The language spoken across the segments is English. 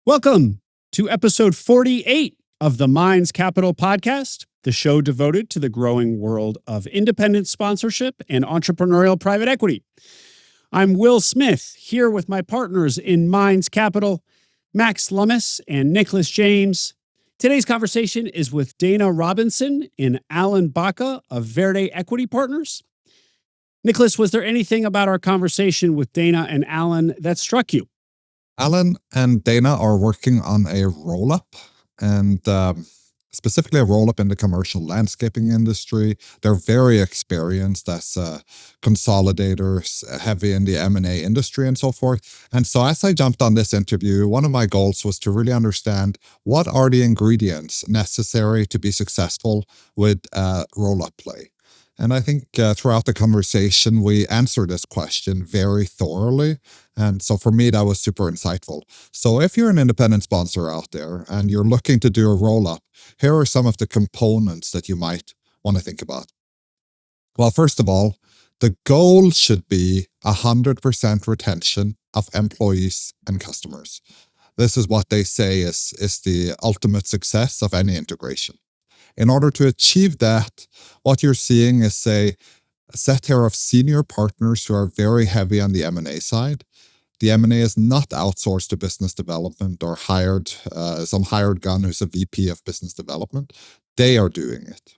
Welcome to episode 48 of the Minds Capital podcast, the show devoted to the growing world of independent sponsorship and entrepreneurial private equity. I'm Will Smith, here with my partners in Minds Capital, Max Lummis and Nicholas James. Today's conversation is with Dana Robinson and Alan Baca of Verde Equity Partners. Nicholas, was there anything about our conversation with Dana and Alan that struck you? Alan and Dana are working on a roll-up, and specifically a roll-up in the commercial landscaping industry. They're very experienced as consolidators, heavy in the M&A industry and so forth. And so as I jumped on this interview, one of my goals was to really understand what are the ingredients necessary to be successful with a roll-up play. And I think throughout the conversation, we answered this question very thoroughly. And so for me, that was super insightful. So if you're an independent sponsor out there and you're looking to do a roll-up, here are some of the components that you might want to think about. Well, first of all, the goal should be 100% retention of employees and customers. This is what they say is the ultimate success of any integration. In order to achieve that, what you're seeing is a set here of senior partners who are very heavy on the M&A side. The M&A is not outsourced to business development or hired some hired gun who's a VP of business development. They are doing it.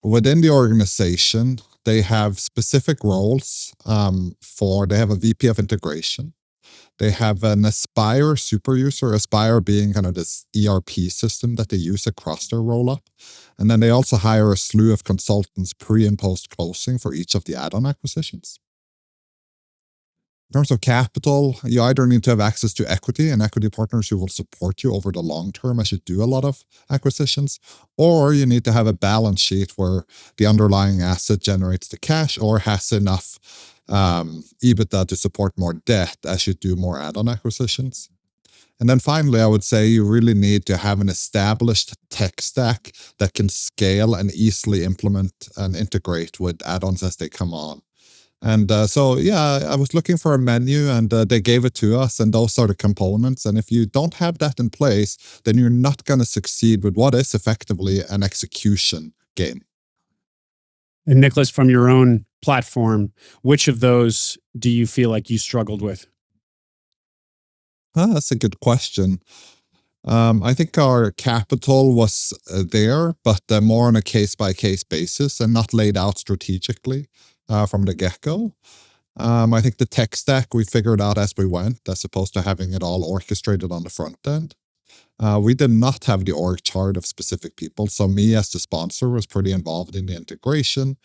Within the organization, they have specific roles they have a VP of integration. They have an Aspire super user, Aspire being kind of this ERP system that they use across their roll-up. And then they also hire a slew of consultants pre- and post-closing for each of the add-on acquisitions. In terms of capital, you either need to have access to equity and equity partners who will support you over the long term as you do a lot of acquisitions, or you need to have a balance sheet where the underlying asset generates the cash or has enough EBITDA to support more debt as you do more add-on acquisitions. And then finally, I would say you really need to have an established tech stack that can scale and easily implement and integrate with add-ons as they come on. And I was looking for a menu and they gave it to us, and those are the components. And if you don't have that in place, then you're not going to succeed with what is effectively an execution game. And Nicholas, from your own platform, which of those do you feel like you struggled with? That's a good question. I think our capital was there, but more on a case-by-case basis and not laid out strategically from the get-go. I think the tech stack we figured out as we went, as opposed to having it all orchestrated on the front end. We did not have the org chart of specific people. So me as the sponsor was pretty involved in the integration.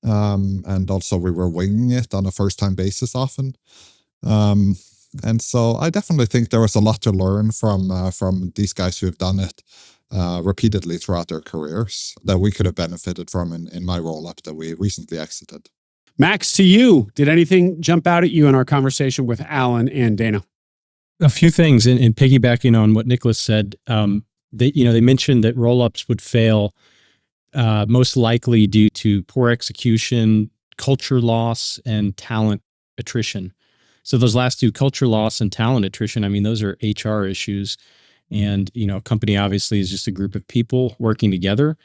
And also we were winging it on a first-time basis often. And so I definitely think there was a lot to learn from these guys who have done it repeatedly throughout their careers that we could have benefited from in my roll-up that we recently exited. Max, to you, did anything jump out at you in our conversation with Alan and Dana? A few things, and piggybacking on what Nicholas said, they mentioned that roll-ups would fail most likely due to poor execution, culture loss, and talent attrition. So those last two, culture loss and talent attrition, I mean, those are HR issues. And, a company obviously is just a group of people working together.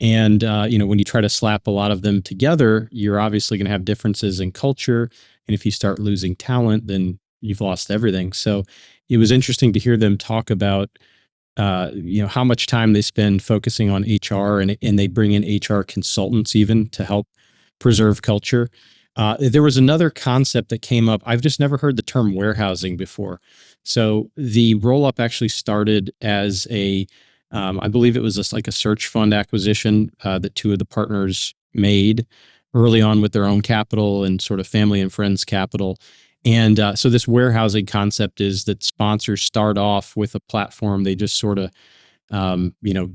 And, when you try to slap a lot of them together, you're obviously going to have differences in culture. And if you start losing talent, then you've lost everything. So it was interesting to hear them talk about, how much time they spend focusing on HR and they bring in HR consultants even to help preserve culture. There was another concept that came up. I've just never heard the term warehousing before. So the roll-up actually started as I believe it was like a search fund acquisition that two of the partners made early on with their own capital and sort of family and friends capital. And so this warehousing concept is that sponsors start off with a platform. They just sort of,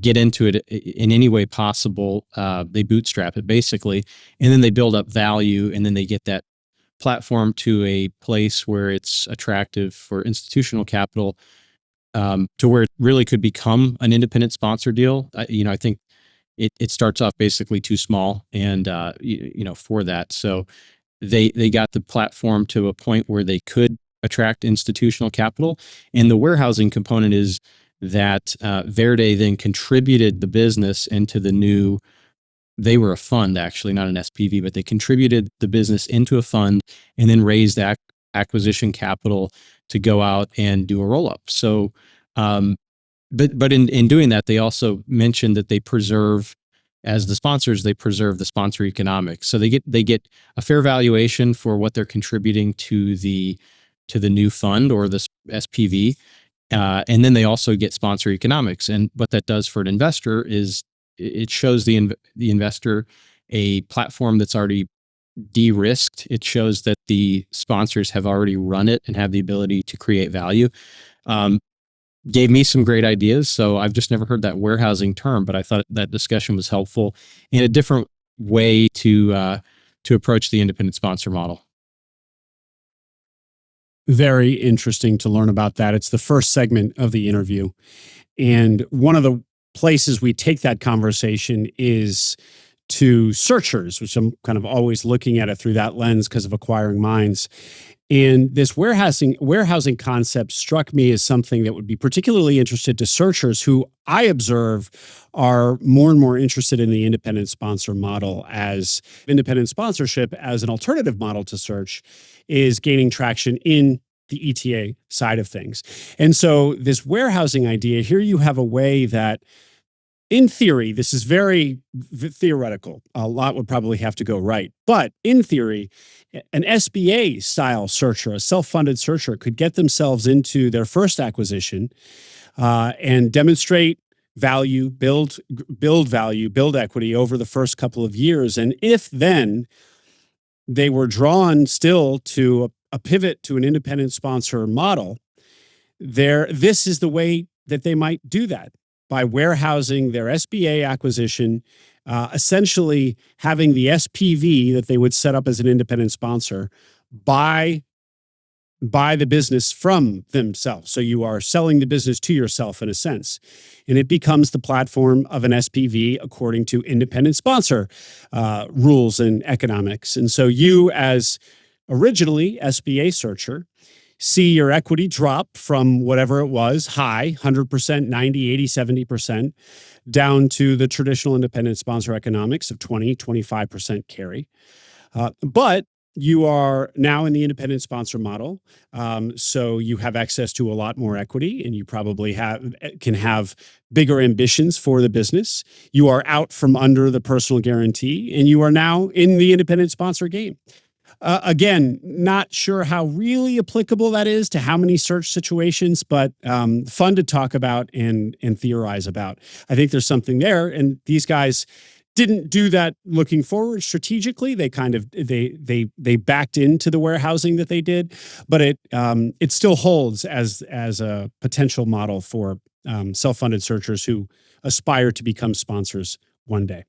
get into it in any way possible. They bootstrap it basically, and then they build up value, and then they get that platform to a place where it's attractive for institutional capital, to where it really could become an independent sponsor deal. I think it starts off basically too small, and for that. So they got the platform to a point where they could attract institutional capital. And the warehousing component is that Verde then contributed the business into the new. They were a fund, actually, not an SPV, but they contributed the business into a fund and then raised acquisition capital to go out and do a roll-up. So, but in doing that, they also mentioned that they preserve, as the sponsors, they preserve the sponsor economics. So they get a fair valuation for what they're contributing to the new fund or the SPV, and then they also get sponsor economics. And what that does for an investor is it shows the investor a platform that's already de-risked. It shows that the sponsors have already run it and have the ability to create value. Gave me some great ideas. So I've just never heard that warehousing term, but I thought that discussion was helpful in a different way to approach the independent sponsor model. Very interesting to learn about that. It's the first segment of the interview. And one of the places we take that conversation is to searchers, which I'm kind of always looking at it through that lens because of Acquiring Minds. And this warehousing concept struck me as something that would be particularly interested to searchers who I observe are more and more interested in the independent sponsor model, as independent sponsorship as an alternative model to search is gaining traction in the ETA side of things. And so this warehousing idea, here you have a way that, in theory, this is very theoretical. A lot would probably have to go right. But in theory, an SBA style searcher, a self-funded searcher, could get themselves into their first acquisition and demonstrate value, build value, build equity over the first couple of years. And if then they were drawn still to a pivot to an independent sponsor model, this is the way that they might do that, by warehousing their SBA acquisition, essentially having the SPV that they would set up as an independent sponsor buy the business from themselves. So you are selling the business to yourself in a sense. And it becomes the platform of an SPV according to independent sponsor rules and economics. And so you, as originally SBA searcher, see your equity drop from whatever it was, high, 100%, 90, 80, 70%, down to the traditional independent sponsor economics of 20, 25% carry. But you are now in the independent sponsor model. So you have access to a lot more equity, and you probably can have bigger ambitions for the business. You are out from under the personal guarantee, and you are now in the independent sponsor game. Again, not sure how really applicable that is to how many search situations, but fun to talk about and theorize about. I think there's something there, and these guys didn't do that looking forward strategically. They kind of they backed into the warehousing that they did, but it still holds as a potential model for self-funded searchers who aspire to become sponsors one day.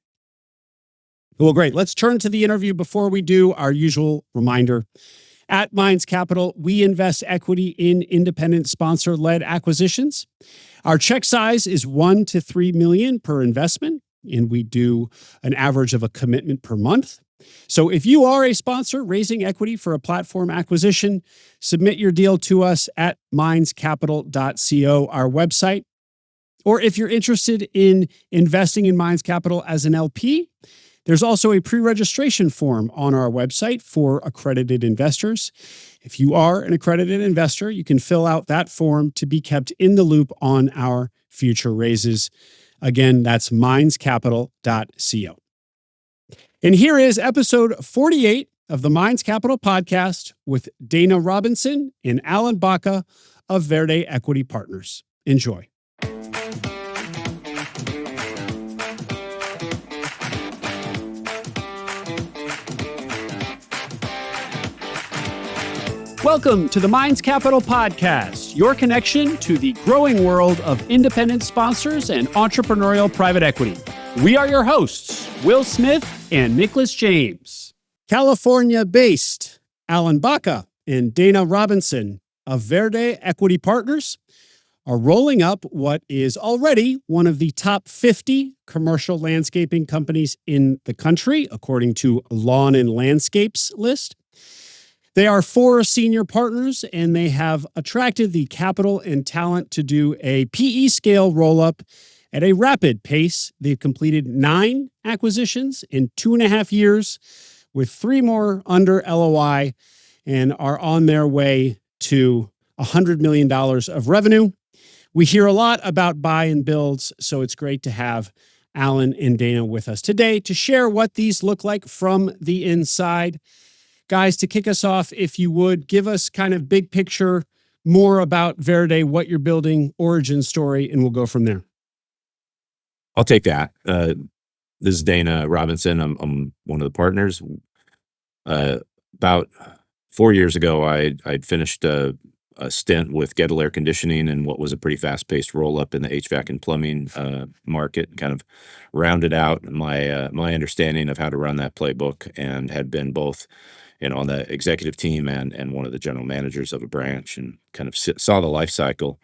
Well, great. Let's turn to the interview. Before we do, our usual reminder. At Minds Capital, we invest equity in independent sponsor-led acquisitions. Our check size is $1 to $3 million per investment, and we do an average of a commitment per month. So if you are a sponsor raising equity for a platform acquisition, submit your deal to us at mindscapital.co, our website. Or if you're interested in investing in Minds Capital as an LP, there's also a pre-registration form on our website for accredited investors. If you are an accredited investor, you can fill out that form to be kept in the loop on our future raises. Again, that's mindscapital.co. And here is episode 48 of the Minds Capital podcast with Dana Robinson and Alan Baca of Verde Equity Partners. Enjoy. Welcome to the Minds Capital Podcast, your connection to the growing world of independent sponsors and entrepreneurial private equity. We are your hosts, Will Smith and Nicholas James. California-based Alan Baca and Dana Robinson of Verde Equity Partners are rolling up what is already one of the top 50 commercial landscaping companies in the country, according to Lawn and Landscapes list. They are 4 senior partners, and they have attracted the capital and talent to do a PE scale roll-up at a rapid pace. They've completed 9 acquisitions in 2.5 years, with 3 more under LOI, and are on their way to $100 million of revenue. We hear a lot about buy and builds, so it's great to have Alan and Dana with us today to share what these look like from the inside. Guys, to kick us off, if you would, give us kind of big picture, more about Verde, what you're building, origin story, and we'll go from there. I'll take that. This is Dana Robinson. I'm one of the partners. About 4 years ago, I'd finished a stint with Gettle Air Conditioning and what was a pretty fast-paced roll-up in the HVAC and plumbing market. Kind of rounded out my understanding of how to run that playbook, and had been both on the executive team and one of the general managers of a branch, and kind of saw the life cycle,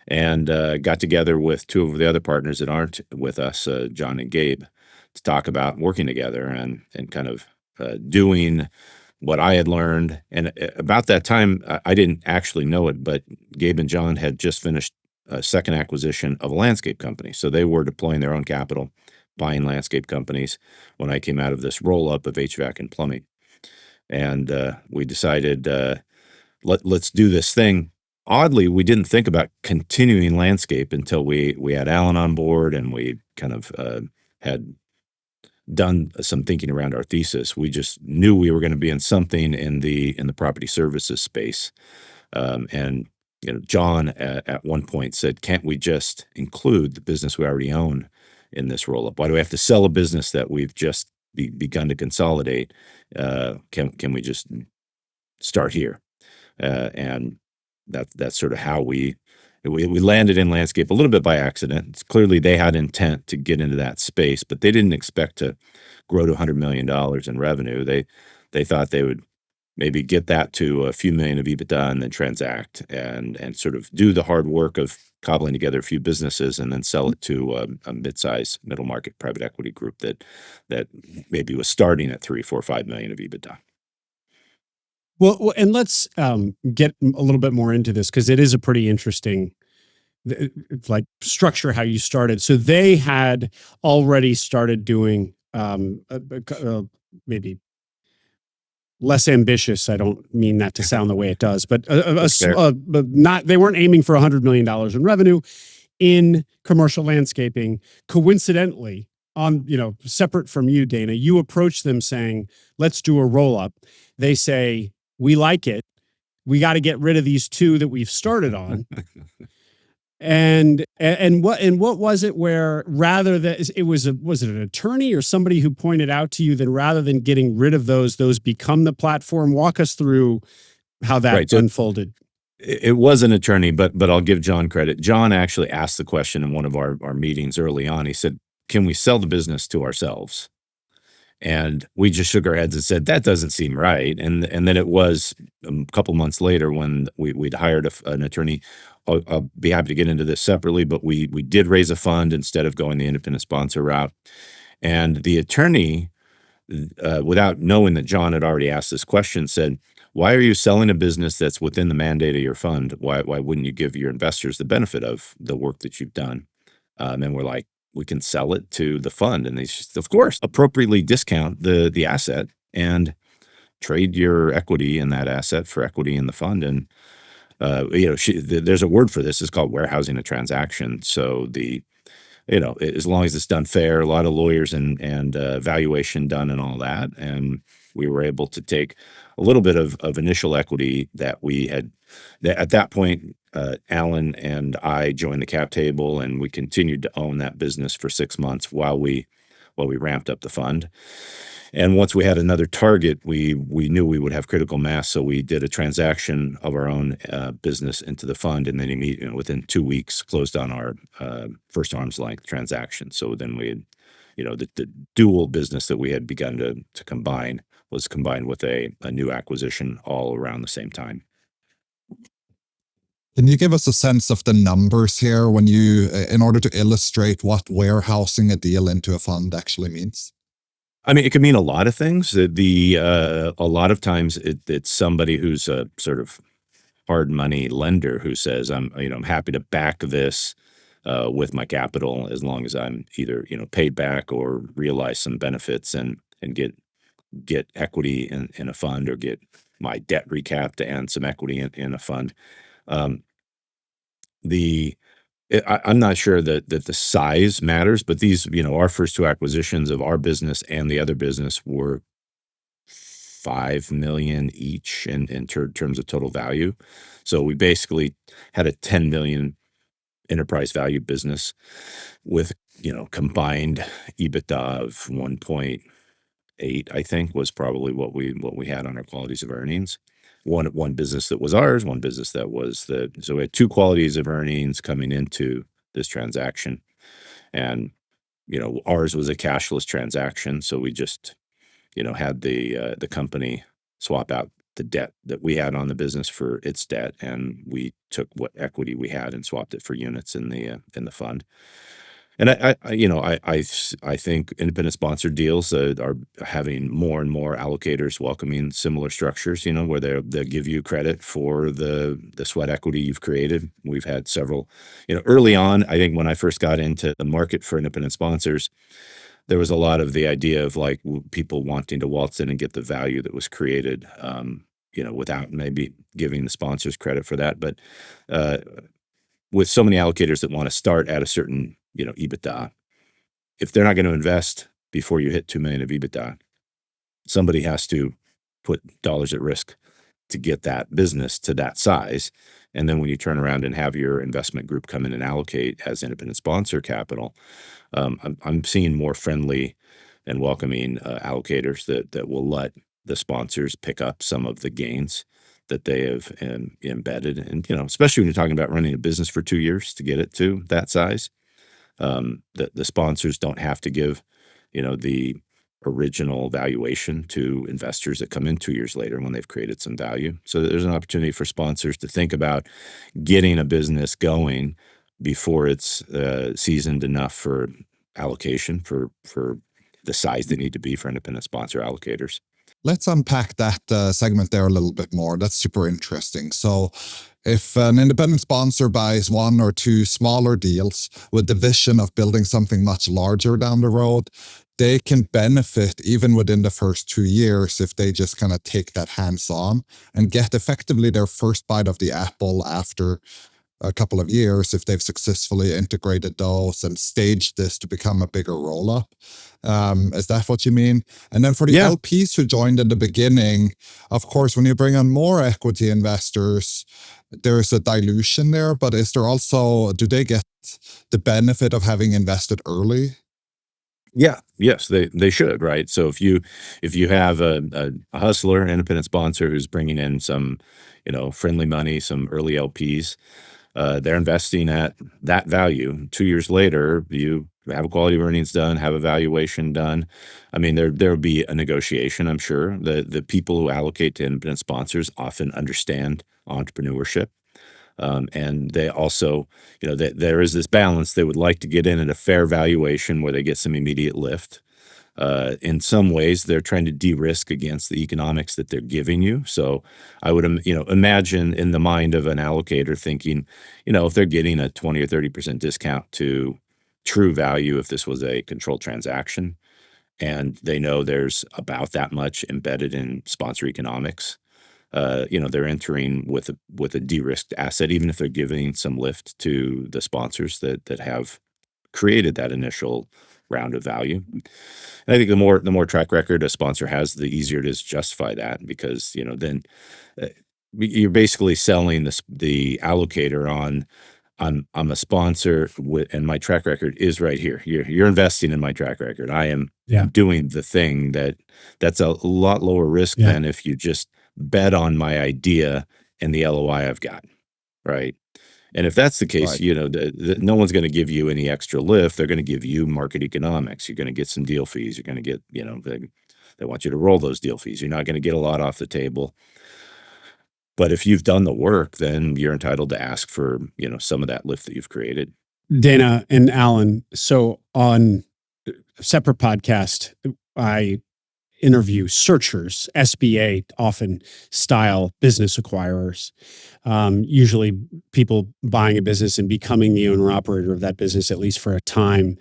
and got together with 2 of the other partners that aren't with us, John and Gabe, to talk about working together and kind of doing what I had learned. And about that time, I didn't actually know it, but Gabe and John had just finished a second acquisition of a landscape company. So they were deploying their own capital, buying landscape companies, when I came out of this roll-up of HVAC and plumbing. And we decided, let's do this thing. Oddly, we didn't think about continuing landscape until we had Alan on board, and we kind of had done some thinking around our thesis. We just knew we were going to be in something in the property services space. And John at one point said, "Can't we just include the business we already own in this roll-up? Why do we have to sell a business that we've just begun to consolidate? Can we just start here?" And that's sort of how we landed in landscape a little bit by accident. It's clearly they had intent to get into that space, but they didn't expect to grow to $100 million in revenue. They thought they would maybe get that to a few million of EBITDA and then transact and sort of do the hard work of cobbling together a few businesses and then sell it to a mid-size middle market private equity group that maybe was starting at 3, 4, 5 million of EBITDA. Well, and let's get a little bit more into this, because it is a pretty interesting like structure how you started. So they had already started doing maybe less ambitious. I don't mean that to sound the way it does, but they weren't aiming for $100 million in revenue in commercial landscaping. Coincidentally, on separate from you, Dana, you approach them saying, "Let's do a roll-up." They say, "We like it. We got to get rid of these 2 that we've started on." And what was it where, rather than was it an attorney or somebody who pointed out to you that rather than getting rid of those become the platform? Walk us through how that unfolded. It was an attorney, but I'll give John credit. John actually asked the question in one of our meetings early on. He said, "Can we sell the business to ourselves?" And we just shook our heads and said, "That doesn't seem right." And then it was a couple months later when we'd hired an attorney. I'll be happy to get into this separately, but we did raise a fund instead of going the independent sponsor route. And the attorney, without knowing that John had already asked this question, said, "Why are you selling a business that's within the mandate of your fund? Why wouldn't you give your investors the benefit of the work that you've done?" And we're like, "We can sell it to the fund." And they just, of course, appropriately discount the asset and trade your equity in that asset for equity in the fund. And there's a word for this. It's called warehousing a transaction. So as long as it's done fair, a lot of lawyers and valuation done and all that. And we were able to take a little bit of initial equity that we had. At that point, Alan and I joined the cap table, and we continued to own that business for 6 months while we ramped up the fund. And once we had another target, we knew we would have critical mass, so we did a transaction of our own business into the fund, and then immediately within 2 weeks closed on our first arm's length transaction. So then we had, the dual business that we had begun to combine was combined with a new acquisition all around the same time. Can you give us a sense of the numbers here when in order to illustrate what warehousing a deal into a fund actually means? I mean, it could mean a lot of things. A lot of times it's somebody who's a sort of hard money lender who says, I'm happy to back this with my capital as long as I'm either, paid back or realize some benefits and get equity in a fund, or get my debt recapped and some equity in a fund. Um, I'm not sure that the size matters, but these, our first two acquisitions of our business and the other business were 5 million each in terms of total value. So we basically had a 10 million enterprise value business with, combined EBITDA of 1.8, I think, was probably what we had on our qualities of earnings. One business that was ours, one business that was so we had two qualities of earnings coming into this transaction. And, ours was a cashless transaction. So we just, had the company swap out the debt that we had on the business for its debt, and we took what equity we had and swapped it for units in the fund. And I think independent sponsored deals are having more and more allocators welcoming similar structures, where they'll give you credit for the sweat equity you've created. We've had several, early on. I think when I first got into the market for independent sponsors, there was a lot of the idea of like people wanting to waltz in and get the value that was created, without maybe giving the sponsors credit for that. But with so many allocators that want to start at a certain, EBITDA, if they're not going to invest before you hit 2 million of EBITDA, somebody has to put dollars at risk to get that business to that size. And then when you turn around and have your investment group come in and allocate as independent sponsor capital, I'm seeing more friendly and welcoming allocators that will let the sponsors pick up some of the gains that they have embedded. And, especially when you're talking about running a business for 2 years to get it to that size, the sponsors don't have to give, the original valuation to investors that come in 2 years later when they've created some value. So there's an opportunity for sponsors to think about getting a business going before it's seasoned enough for allocation for the size they need to be for independent sponsor allocators. Let's unpack that segment there a little bit more. That's super interesting. So if an independent sponsor buys one or two smaller deals with the vision of building something much larger down the road, they can benefit even within the first 2 years if they just kind of take that hands-on and get effectively their first bite of the apple after a couple of years if they've successfully integrated those and staged this to become a bigger roll-up. Is that what you mean? And then for the LPs who joined in the beginning, of course, when you bring on more equity investors, there's a dilution there, but is there also, do they get the benefit of having invested early? Yeah, yes, they should, right? So if you have a hustler, an independent sponsor who's bringing in some, friendly money, some early LPs, they're investing at that value. 2 years later, you have a quality of earnings done, have a valuation done. I mean, there will be a negotiation, I'm sure. The people who allocate to independent sponsors often understand entrepreneurship. And they also, there is this balance. They would like to get in at a fair valuation where they get some immediate lift. In some ways, they're trying to de-risk against the economics that they're giving you. So I would, imagine in the mind of an allocator thinking, if they're getting a 20 or 30% discount to true value, if this was a controlled transaction, and they know there's about that much embedded in sponsor economics, they're entering with a de-risked asset, even if they're giving some lift to the sponsors that have created that initial round of value. And I think the more track record a sponsor has, the easier it is to justify that, because then you're basically selling the allocator on I'm a sponsor and my track record is right here. You're investing in my track record. I am doing the thing that's a lot lower risk than if you just bet on my idea and the LOI I've got, right? And if that's the case, no one's going to give you any extra lift. They're going to give you market economics. You're going to get some deal fees. You're going to get, they want you to roll those deal fees. You're not going to get a lot off the table. But if you've done the work, then you're entitled to ask for, some of that lift that you've created. Dana and Alan, so on a separate podcast, I interview searchers, SBA often style business acquirers, usually people buying a business and becoming the owner operator of that business, at least for a time.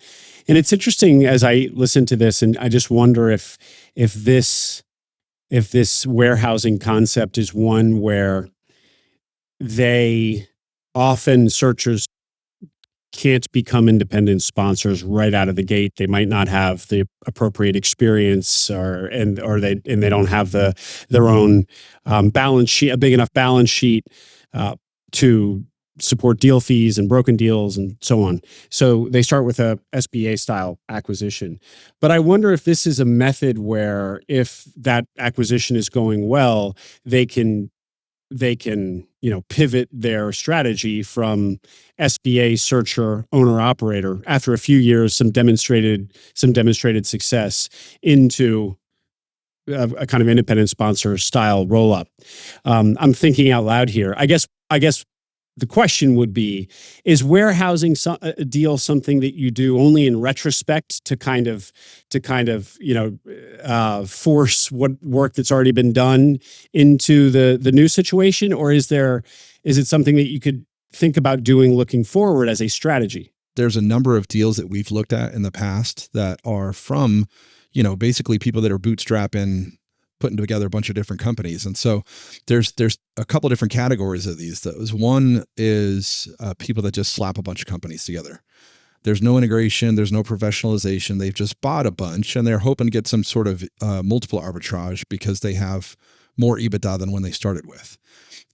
And it's interesting as I listen to this, and I just wonder if this warehousing concept is one where searchers can't become independent sponsors right out of the gate. They might not have the appropriate experience, or they don't have their own balance sheet, a big enough balance sheet to support deal fees and broken deals and so on. So they start with a SBA style acquisition. But I wonder if this is a method where, if that acquisition is going well, they can pivot their strategy from SBA searcher owner operator after a few years, some demonstrated success, into a kind of independent sponsor style roll up. I'm thinking out loud here. I guess the question would be: is warehousing a deal something that you do only in retrospect to kind of force what work that's already been done into the new situation, or is it something that you could think about doing looking forward as a strategy? There's a number of deals that we've looked at in the past that are from, basically people that are bootstrapping, putting together a bunch of different companies. And so there's a couple different categories of these. One is people that just slap a bunch of companies together. There's no integration. There's no professionalization. They've just bought a bunch and they're hoping to get some sort of multiple arbitrage because they have more EBITDA than when they started with.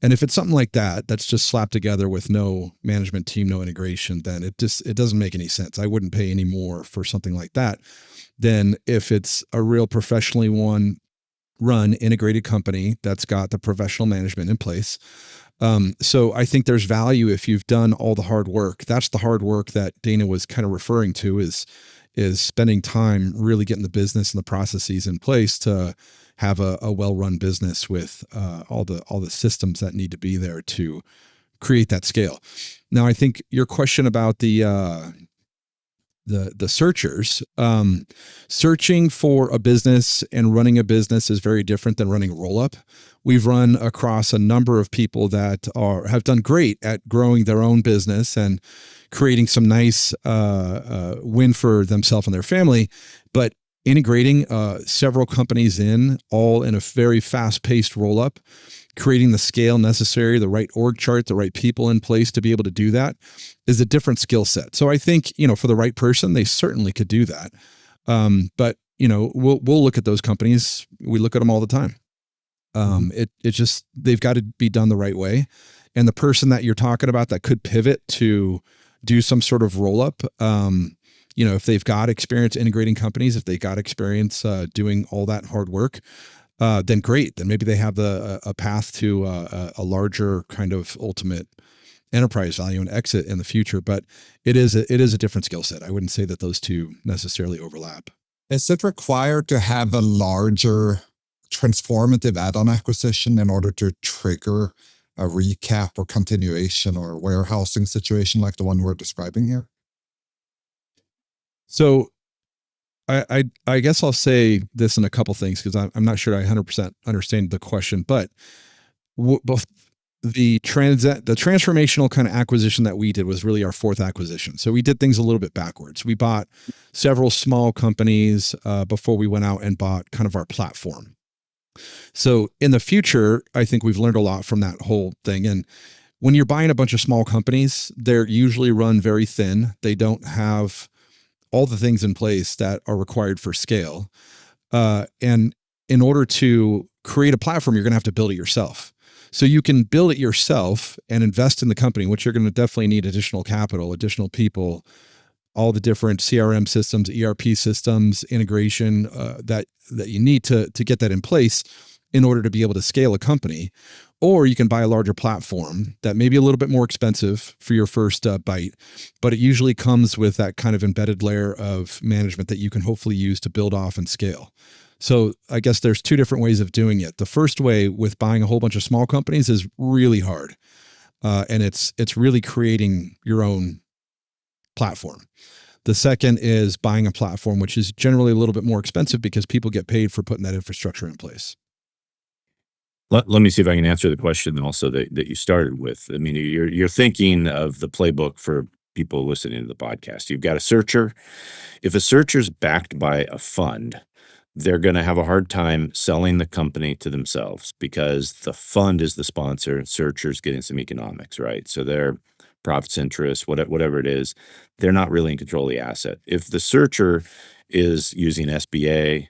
And if it's something like that, that's just slapped together with no management team, no integration, then it doesn't make any sense. I wouldn't pay any more for something like that than if it's a real professionally run integrated company that's got the professional management in place. So I think there's value if you've done all the hard work. That's the hard work that Dana was kind of referring to, is spending time really getting the business and the processes in place to have a well-run business with all the systems that need to be there to create that scale. Now, I think your question about the searchers, searching for a business and running a business is very different than running a roll-up. We've run across a number of people that have done great at growing their own business and creating some nice win for themselves and their family, but integrating several companies all in a very fast-paced roll-up, creating the scale necessary, the right org chart, the right people in place to be able to do that is a different skill set. So I think, for the right person, they certainly could do that. But we'll look at those companies. We look at them all the time. They've got to be done the right way. And the person that you're talking about that could pivot to do some sort of roll-up, if they've got experience integrating companies, if they got experience doing all that hard work, then great. Then maybe they have a path to a larger kind of ultimate enterprise value and exit in the future. But it is a different skill set. I wouldn't say that those two necessarily overlap. Is it required to have a larger transformative add-on acquisition in order to trigger a recap or continuation or warehousing situation like the one we're describing here? So I guess I'll say this in a couple things because I'm not sure I 100% understand the question, but both the transformational kind of acquisition that we did was really our fourth acquisition. So we did things a little bit backwards. We bought several small companies before we went out and bought kind of our platform. So in the future, I think we've learned a lot from that whole thing. And when you're buying a bunch of small companies, they're usually run very thin. They don't have all the things in place that are required for scale. And in order to create a platform, you're going to have to build it yourself. So you can build it yourself and invest in the company, which you're going to definitely need additional capital, additional people, all the different CRM systems, ERP systems, integration that you need to get that in place in order to be able to scale a company. Or you can buy a larger platform that may be a little bit more expensive for your first bite, but it usually comes with that kind of embedded layer of management that you can hopefully use to build off and scale. So I guess there's two different ways of doing it. The first way with buying a whole bunch of small companies is really hard. And it's really creating your own platform. The second is buying a platform, which is generally a little bit more expensive because people get paid for putting that infrastructure in place. Let me see if I can answer the question also that you started with. I mean, you're thinking of the playbook for people listening to the podcast. You've got a searcher. If a searcher's backed by a fund, they're going to have a hard time selling the company to themselves because the fund is the sponsor. Searcher's getting some economics, right? So their profits, interest, whatever it is, they're not really in control of the asset. If the searcher is using SBA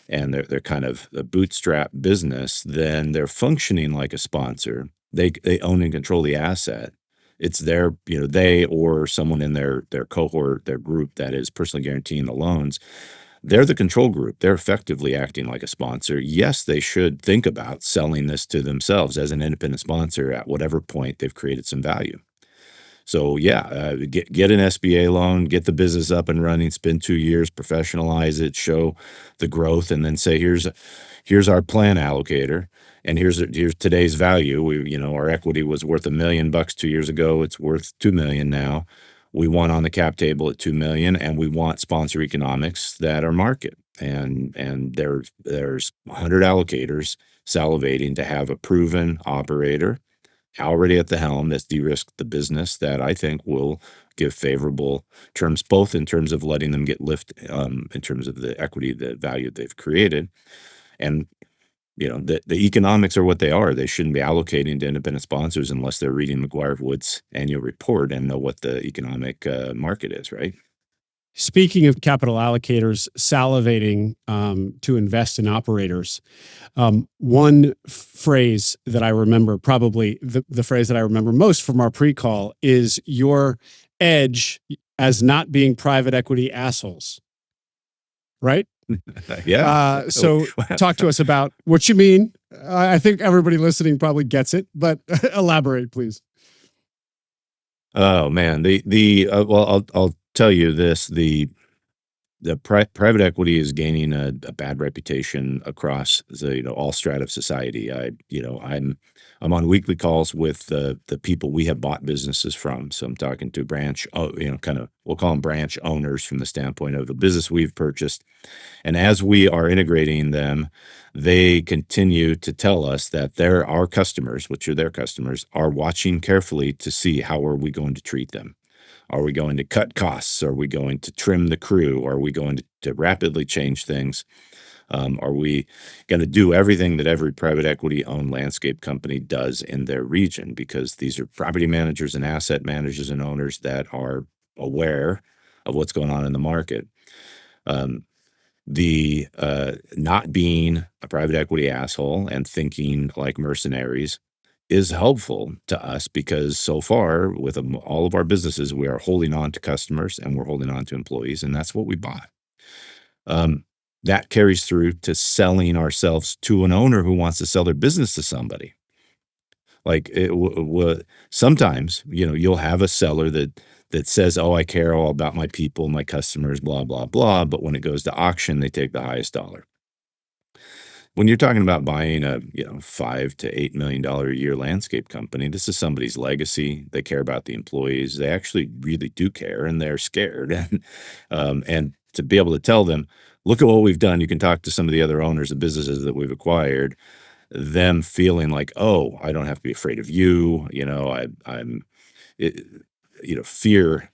and they're kind of a bootstrap business, then they're functioning like a sponsor. They own and control the asset. It's their, they or someone in their cohort, their group that is personally guaranteeing the loans. They're the control group. They're effectively acting like a sponsor. Yes, they should think about selling this to themselves as an independent sponsor at whatever point they've created some value. So yeah, get an SBA loan, get the business up and running, spend 2 years, professionalize it, show the growth, and then say, here's our plan allocator, and here's today's value. Our equity was worth $1 million 2 years ago. It's worth $2 million now. We want on the cap table at $2 million, and we want sponsor economics that are market. And there's 100 allocators salivating to have a proven operator already at the helm that's de-risked the business that I think will give favorable terms, both in terms of letting them get lift in terms of the equity, the value they've created. And, the economics are what they are. They shouldn't be allocating to independent sponsors unless they're reading McGuire Wood's annual report and know what the economic market is, right? Speaking of capital allocators salivating to invest in operators, one phrase that I remember, probably the phrase that I remember most from our pre-call, is your edge as not being private equity assholes. Right? Yeah. So talk to us about what you mean. I think everybody listening probably gets it, but elaborate, please. Oh man, well, I'll tell you this: the private equity is gaining a bad reputation across all strata of society. I'm on weekly calls with the people we have bought businesses from. So I'm talking to we'll call them branch owners from the standpoint of the business we've purchased. And as we are integrating them, they continue to tell us that our customers, which are their customers, are watching carefully to see how are we going to treat them. Are we going to cut costs? Are we going to trim the crew? Are we going to rapidly change things? Are we going to do everything that every private equity-owned landscape company does in their region? Because these are property managers and asset managers and owners that are aware of what's going on in the market. The not being a private equity asshole and thinking like mercenaries is helpful to us because so far with all of our businesses, we are holding on to customers and we're holding on to employees, and that's what we bought. That carries through to selling ourselves to an owner who wants to sell their business to somebody. Like sometimes, you'll have a seller that says, oh, I care all about my people, my customers, blah, blah, blah. But when it goes to auction, they take the highest dollar. When you're talking about buying a $5 to $8 million a year landscape company, this is somebody's legacy. They care about the employees. They actually really do care, and they're scared. And to be able to tell them, look at what we've done. You can talk to some of the other owners of businesses that we've acquired. Them feeling like, oh, I don't have to be afraid of you. Fear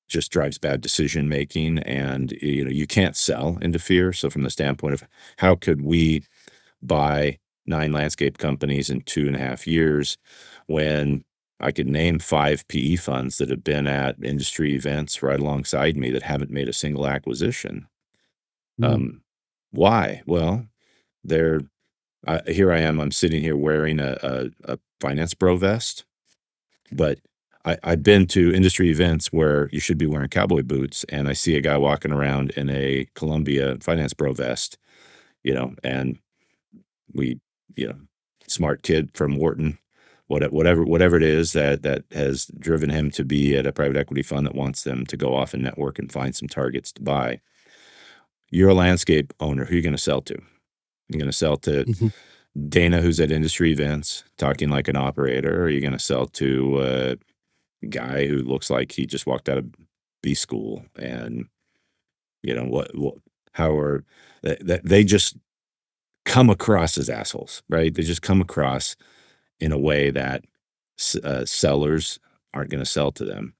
just drives bad decision making, and you can't sell into fear. So from the standpoint of how could we buy 9 landscape companies in 2.5 years when I could name 5 PE funds that have been at industry events right alongside me that haven't made a single acquisition? Why? Well, here I am. I'm sitting here wearing a Finance Bro vest, but I've been to industry events where you should be wearing cowboy boots, and I see a guy walking around in a Columbia Finance Bro vest, and we, smart kid from Wharton, whatever it is that has driven him to be at a private equity fund that wants them to go off and network and find some targets to buy. You're a landscape owner. Who are you going to sell to? You're going to sell to Dana, who's at industry events talking like an operator, or are you going to sell to a guy who looks like he just walked out of B school, and how are that they just come across as assholes, right? They just come across in a way that sellers aren't going to sell to them.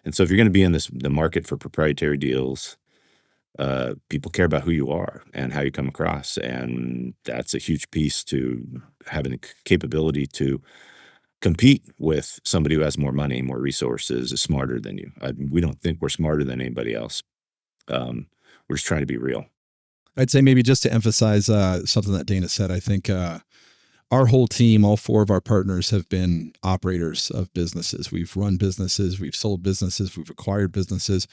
And so if you're going to be in the market for proprietary deals, people care about who you are and how you come across. And that's a huge piece to having the capability to compete with somebody who has more money, more resources, is smarter than you. We don't think we're smarter than anybody else. We're just trying to be real. I'd say maybe just to emphasize something that Dana said, I think our whole team, all 4 of our partners, have been operators of businesses. We've run businesses, we've sold businesses, we've acquired businesses,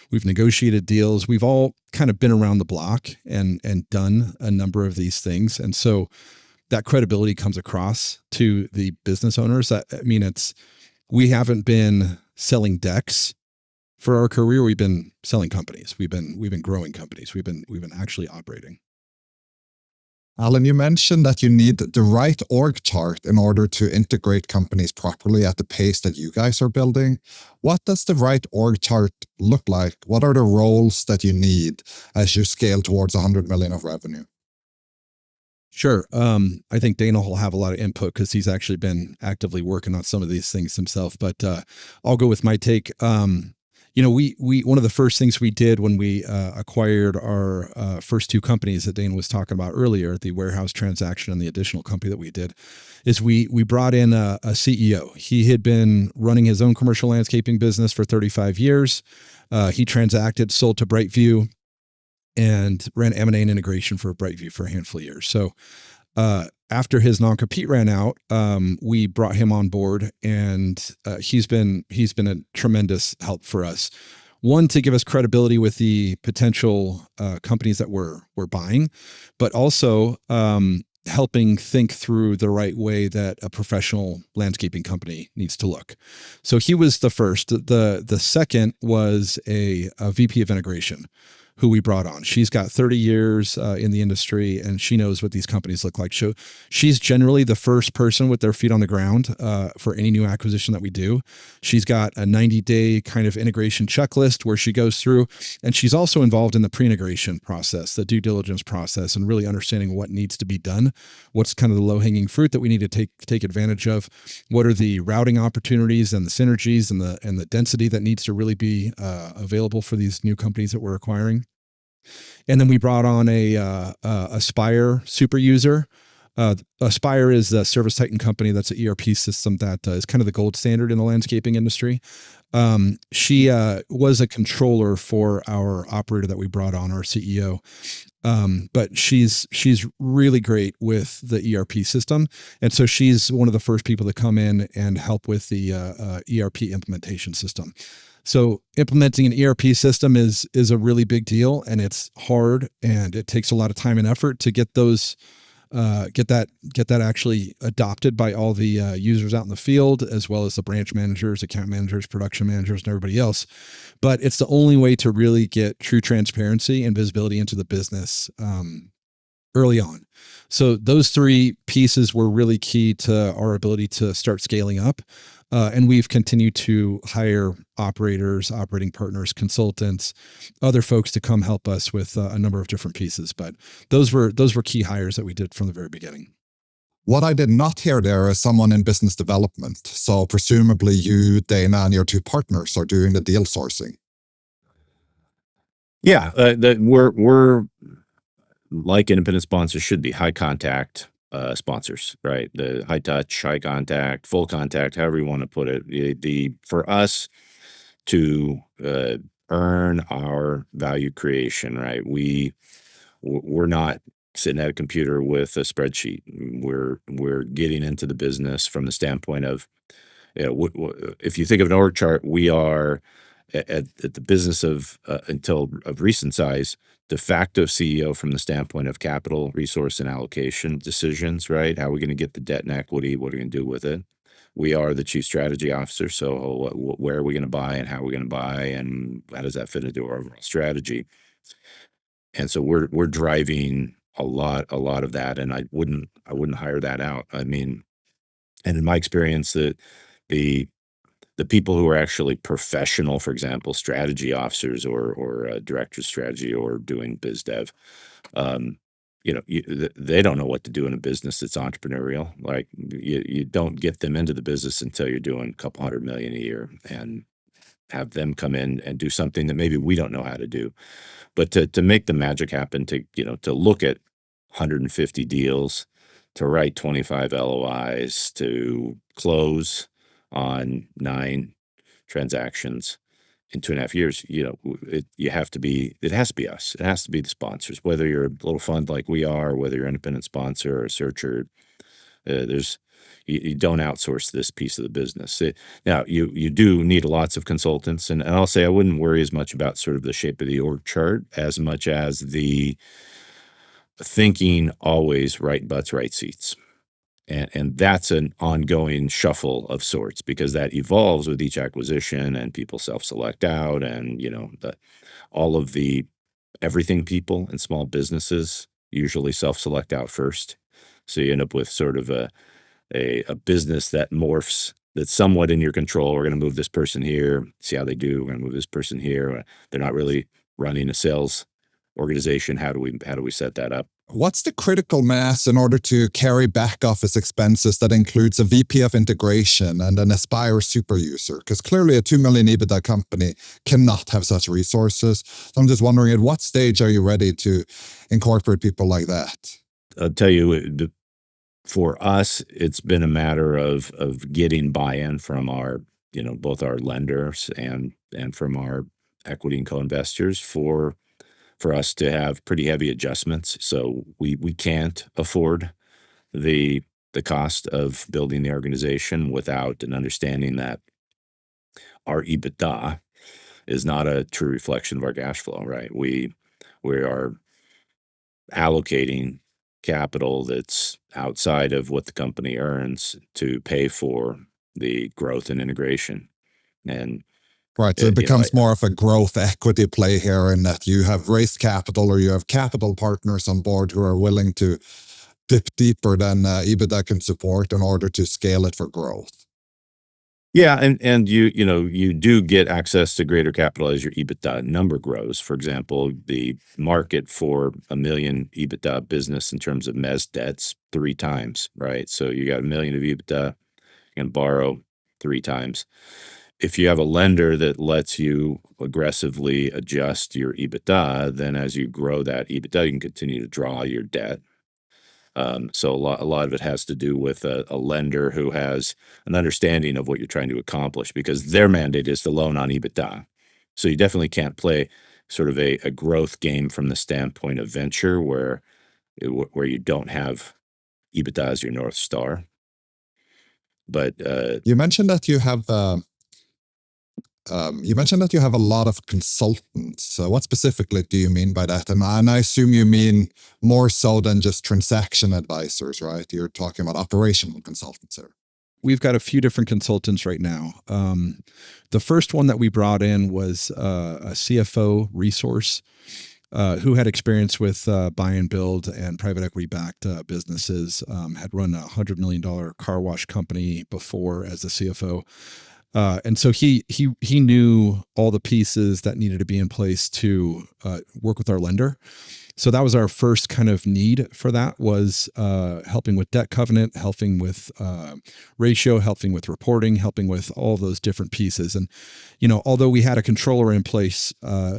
we've negotiated deals. We've all kind of been around the block and done a number of these things. And so that credibility comes across to the business owners. We haven't been selling decks for our career. We've been selling companies. We've been growing companies. We've been actually operating. Alan, you mentioned that you need the right org chart in order to integrate companies properly at the pace that you guys are building. What does the right org chart look like? What are the roles that you need as you scale towards 100 million of revenue? Sure. I think Dana will have a lot of input because he's actually been actively working on some of these things himself, but I'll go with my take. We one of the first things we did when we acquired our first 2 companies that Dana was talking about earlier, the warehouse transaction and the additional company that we did, is we brought in a CEO. He had been running his own commercial landscaping business for 35 years. He transacted, sold to Brightview, and ran M&A and integration for Brightview for a handful of years. So after his non-compete ran out, we brought him on board, and he's been a tremendous help for us. One, to give us credibility with the potential companies that we're buying, but also helping think through the right way that a professional landscaping company needs to look. So he was the first. The second was a VP of integration, who we brought on. She's got 30 years in the industry, and she knows what these companies look like. So she's generally the first person with their feet on the ground for any new acquisition that we do. She's got a 90-day kind of integration checklist where she goes through, and she's also involved in the pre-integration process, the due diligence process, and really understanding what needs to be done. What's kind of the low-hanging fruit that we need to take advantage of? What are the routing opportunities and the synergies and the density that needs to really be available for these new companies that we're acquiring? And then we brought on a Aspire super user. Aspire is a Service Titan company that's an ERP system that is kind of the gold standard in the landscaping industry. She was a controller for our operator that we brought on, our CEO. But she's really great with the ERP system. And so she's one of the first people to come in and help with the ERP implementation system. So implementing an ERP system is a really big deal, and it's hard, and it takes a lot of time and effort to get those get that actually adopted by all the users out in the field, as well as the branch managers, account managers, production managers, and everybody else. But it's the only way to really get true transparency and visibility into the business early on. So those 3 pieces were really key to our ability to start scaling up. And we've continued to hire operators, operating partners, consultants, other folks to come help us with a number of different pieces. But those were key hires that we did from the very beginning. What I did not hear there is someone in business development. So presumably you, Dana, and your 2 partners are doing the deal sourcing. Yeah, we're like independent sponsors should be, high contact sponsors, right? The high touch, high contact, full contact, however you want to put it. For us to earn our value creation, right? We're not sitting at a computer with a spreadsheet. We're getting into the business from the standpoint of, if you think of an org chart, we are at the business of until of recent size, de facto CEO from the standpoint of capital, resource, and allocation decisions, right? How are we going to get the debt and equity? What are we going to do with it? We are the chief strategy officer. So where are we going to buy, and how are we going to buy, and how does that fit into our overall strategy? And so we're driving a lot of that. And I wouldn't hire that out. I mean, and in my experience, the the people who are actually professional, for example, strategy officers or directors of strategy or doing biz dev, they don't know what to do in a business that's entrepreneurial. Like you don't get them into the business until you're doing a couple $100 million a year and have them come in and do something that maybe we don't know how to do. But to make the magic happen, to look at 150 deals, to write 25 LOIs, to close on 9 transactions in 2.5 years, it has to be us. It has to be the sponsors, whether you're a little fund like we are, whether you're an independent sponsor or a searcher. You don't outsource this piece of the business. Now you do need lots of consultants, and I'll say I wouldn't worry as much about sort of the shape of the org chart as much as the thinking always right butts, right seats. And that's an ongoing shuffle of sorts, because that evolves with each acquisition and people self-select out, and all of the everything people in small businesses usually self-select out first. So you end up with sort of a business that morphs, that's somewhat in your control. We're going to move this person here, see how they do. We're going to move this person here. They're not really running a sales organization. How do we set that up? What's the critical mass in order to carry back office expenses that includes a VP of integration and an Aspire super user? Because clearly a 2 million EBITDA company cannot have such resources. So I'm just wondering, at what stage are you ready to incorporate people like that? I'll tell you, for us, it's been a matter of getting buy-in from our, both our lenders and from our equity and co-investors for us to have pretty heavy adjustments. So we can't afford the cost of building the organization without an understanding that our EBITDA is not a true reflection of our cash flow, right? We are allocating capital that's outside of what the company earns to pay for the growth and integration. And right, so it becomes more of a growth equity play here, in that you have raised capital, or you have capital partners on board who are willing to dip deeper than EBITDA can support in order to scale it for growth. Yeah, and you do get access to greater capital as your EBITDA number grows. For example, the market for $1 million EBITDA business in terms of mezz debt's 3 times, right? So you got $1 million of EBITDA, you can borrow 3 times. If you have a lender that lets you aggressively adjust your EBITDA, then as you grow that EBITDA, you can continue to draw your debt. So a lot of it has to do with a lender who has an understanding of what you're trying to accomplish, because their mandate is to loan on EBITDA. So you definitely can't play sort of a growth game from the standpoint of venture where you don't have EBITDA as your North Star. But you mentioned that you have a lot of consultants. So what specifically do you mean by that? And I assume you mean more so than just transaction advisors, right? You're talking about operational consultants here. We've got a few different consultants right now. The first one that we brought in was a CFO resource who had experience with buy and build and private equity backed businesses, had run a $100 million car wash company before as a CFO. And so he knew all the pieces that needed to be in place to work with our lender. So that was our first kind of need for that, was helping with debt covenant, helping with ratio, helping with reporting, helping with all those different pieces. And, although we had a controller in place,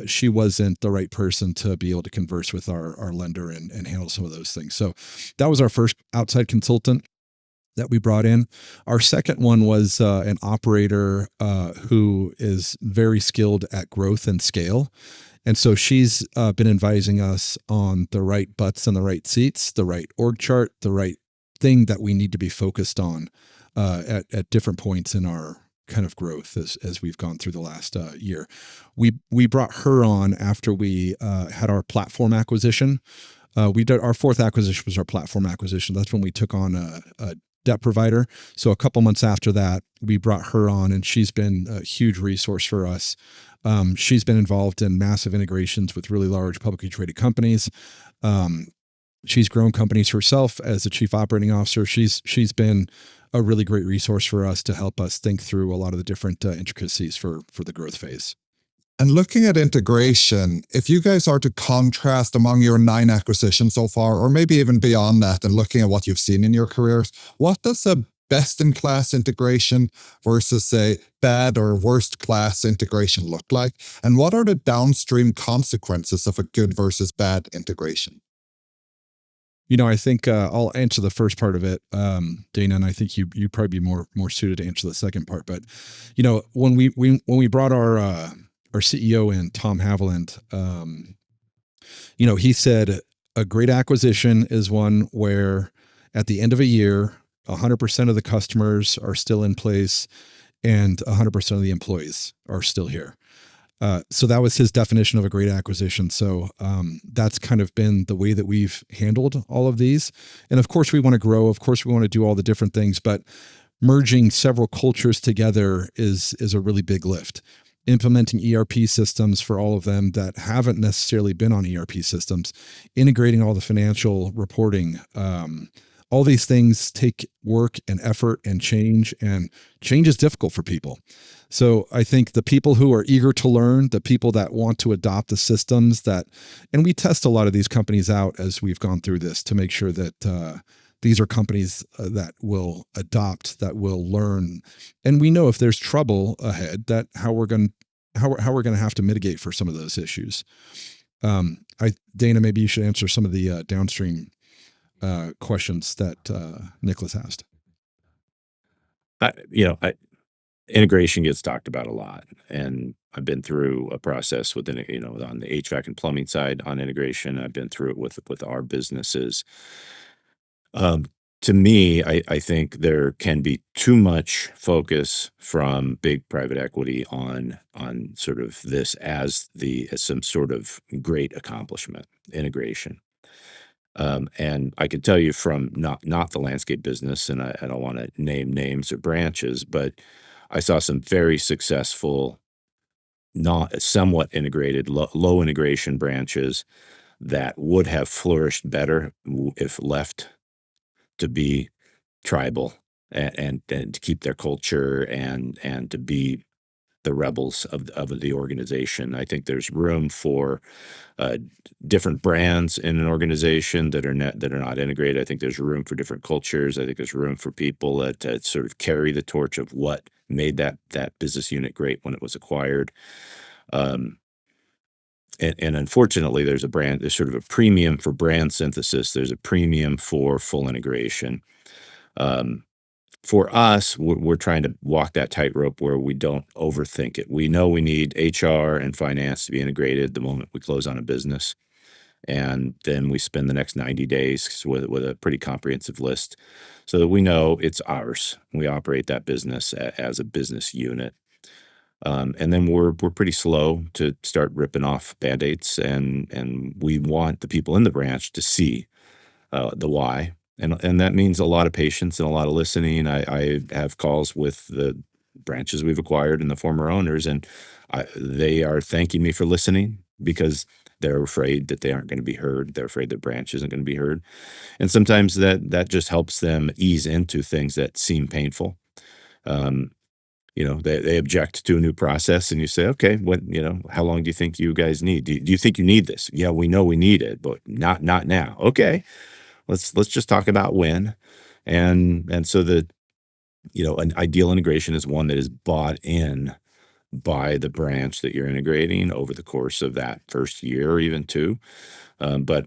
she wasn't the right person to be able to converse with our lender and handle some of those things. So that was our first outside consultant that we brought in. Our second one was an operator who is very skilled at growth and scale. And so she's been advising us on the right butts and the right seats, the right org chart, the right thing that we need to be focused on at different points in our kind of growth as we've gone through the last year. We brought her on after we had our platform acquisition. We did our fourth acquisition was our platform acquisition. That's when we took on a debt provider. So a couple months after that, we brought her on, and she's been a huge resource for us. She's been involved in massive integrations with really large publicly traded companies. She's grown companies herself as a chief operating officer. She's been a really great resource for us to help us think through a lot of the different intricacies for the growth phase. And looking at integration, if you guys are to contrast among your 9 acquisitions so far, or maybe even beyond that, and looking at what you've seen in your careers, what does a best-in-class integration versus a bad or worst-class integration look like? And what are the downstream consequences of a good versus bad integration? I think I'll answer the first part of it, Dana, and I think you'd probably be more suited to answer the second part. But when we brought our CEO in, Tom Haviland, he said a great acquisition is one where at the end of a year, 100% of the customers are still in place and 100% of the employees are still here. So that was his definition of a great acquisition. So that's kind of been the way that we've handled all of these. And of course, we want to grow. Of course, we want to do all the different things, but merging several cultures together is a really big lift. Implementing ERP systems for all of them that haven't necessarily been on ERP systems, integrating all the financial reporting. All these things take work and effort and change is difficult for people. So I think the people who are eager to learn, the people that want to adopt the systems and we test a lot of these companies out as we've gone through this to make sure that these are companies that will adopt, that will learn. And we know if there's trouble ahead, that how we're going to have to mitigate for some of those issues. Dana, maybe you should answer some of the downstream questions that Nicholas asked. Integration gets talked about a lot, and I've been through a process within on the HVAC and plumbing side on integration. I've been through it with our businesses. To me, I think there can be too much focus from big private equity on sort of this as some sort of great accomplishment, integration. And I can tell you from not the landscape business, and I don't want to name names or branches, but I saw some very successful, not somewhat integrated, low integration branches that would have flourished better if left to be tribal and to keep their culture and to be the rebels of the organization. I think there's room for different brands in an organization that are not integrated. I think there's room for different cultures. I think there's room for people that sort of carry the torch of what made that business unit great when it was acquired. And unfortunately, there's sort of a premium for brand synthesis. There's a premium for full integration. For us, we're trying to walk that tightrope where we don't overthink it. We know we need HR and finance to be integrated the moment we close on a business. And then we spend the next 90 days with a pretty comprehensive list so that we know it's ours. We operate that business as a business unit. And then we're pretty slow to start ripping off Band-Aids, and we want the people in the branch to see the why. And that means a lot of patience and a lot of listening. I have calls with the branches we've acquired and the former owners, and they are thanking me for listening because they're afraid that they aren't going to be heard. They're afraid their branch isn't going to be heard. And sometimes that just helps them ease into things that seem painful. They object to a new process, and you say, okay, how long do you think you guys need? Do you think you need this? Yeah, we know we need it, but not now. Okay. Let's just talk about when. And so an ideal integration is one that is bought in by the branch that you're integrating over the course of that first year or even two. But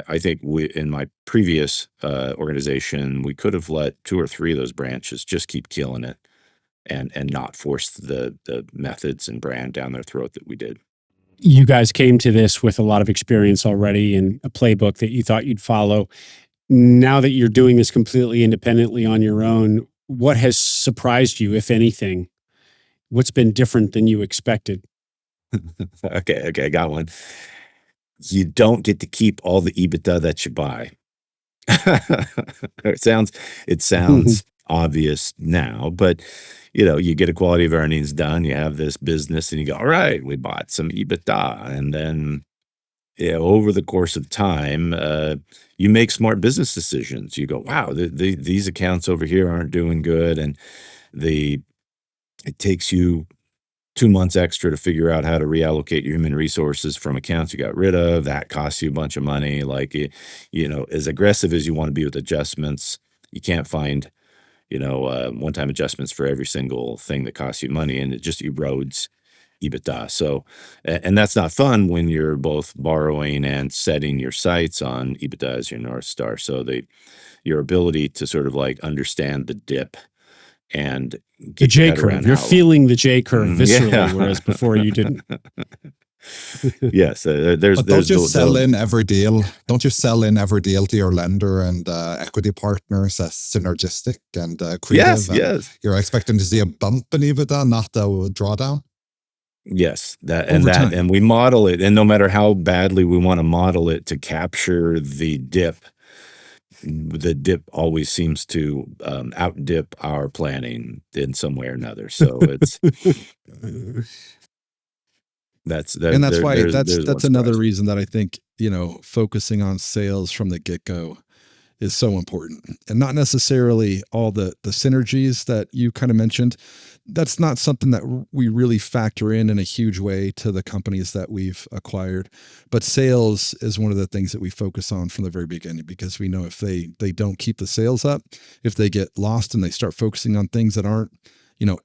I think in my previous organization, we could have let 2 or 3 of those branches just keep killing it and not force the methods and brand down their throat that we did. You guys came to this with a lot of experience already and a playbook that you thought you'd follow. Now that you're doing this completely independently on your own, what has surprised you, if anything? What's been different than you expected? Okay, I got one. You don't get to keep all the EBITDA that you buy. It sounds obvious now, but you get a quality of earnings done, you have this business, and you go, all right, we bought some EBITDA, and then over the course of time, you make smart business decisions. You go, wow, these accounts over here aren't doing good, and it takes you 2 months extra to figure out how to reallocate your human resources from accounts you got rid of. That costs you a bunch of money. Like, as aggressive as you want to be with adjustments, you can't find, one-time adjustments for every single thing that costs you money, and it just erodes EBITDA. So, and that's not fun when you're both borrowing and setting your sights on EBITDA as your North Star. So your ability to sort of like understand the dip and The get your J head around curve. You're how. feeling the J curve viscerally, Yeah. whereas before you didn't. Yes, there's But don't you the- sell the- in every deal? Don't you sell in every deal to your lender and equity partners as synergistic and creative? Yes, and yes. You're expecting to see a bump in EBITDA, not a drawdown? Yes, Over time. and we model it, and no matter how badly we want to model it to capture the dip always seems to outdip our planning in some way or another. So it's that's And that's why there's that's one another surprise. reason that I think, focusing on sales from the get-go is so important, and not necessarily all the synergies that you kind of mentioned. That's not something that we really factor in a huge way to the companies that we've acquired. But sales is one of the things that we focus on from the very beginning, because we know if they don't keep the sales up, if they get lost and they start focusing on things that aren't,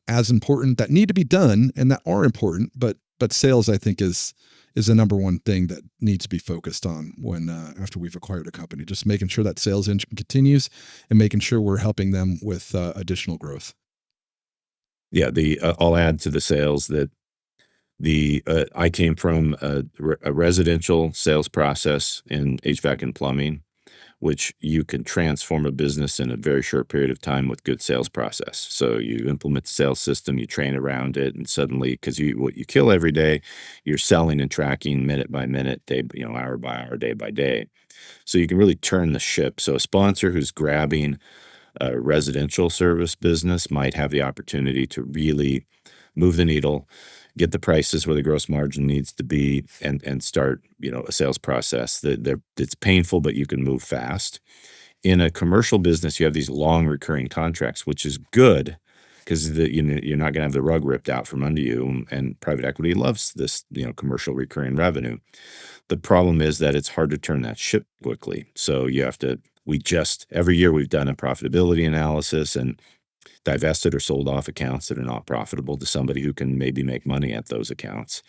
as important, that need to be done and that are important, but sales, I think, is the number one thing that needs to be focused on when after we've acquired a company, just making sure that sales engine continues and making sure we're helping them with additional growth. Yeah, I'll add to the sales that I came from a residential sales process in HVAC and plumbing, which you can transform a business in a very short period of time with good sales process. So you implement the sales system, you train around it, and suddenly, because what you kill every day, you're selling and tracking minute by minute, day, hour by hour, day by day. So you can really turn the ship. So a sponsor who's grabbing a residential service business might have the opportunity to really move the needle, get the prices where the gross margin needs to be, and start a sales process that it's painful, but you can move fast. In a commercial business, you have these long recurring contracts, which is good because you're not going to have the rug ripped out from under you. And private equity loves this commercial recurring revenue. The problem is that it's hard to turn that ship quickly. So every year we've done a profitability analysis and divested or sold off accounts that are not profitable to somebody who can maybe make money at those accounts.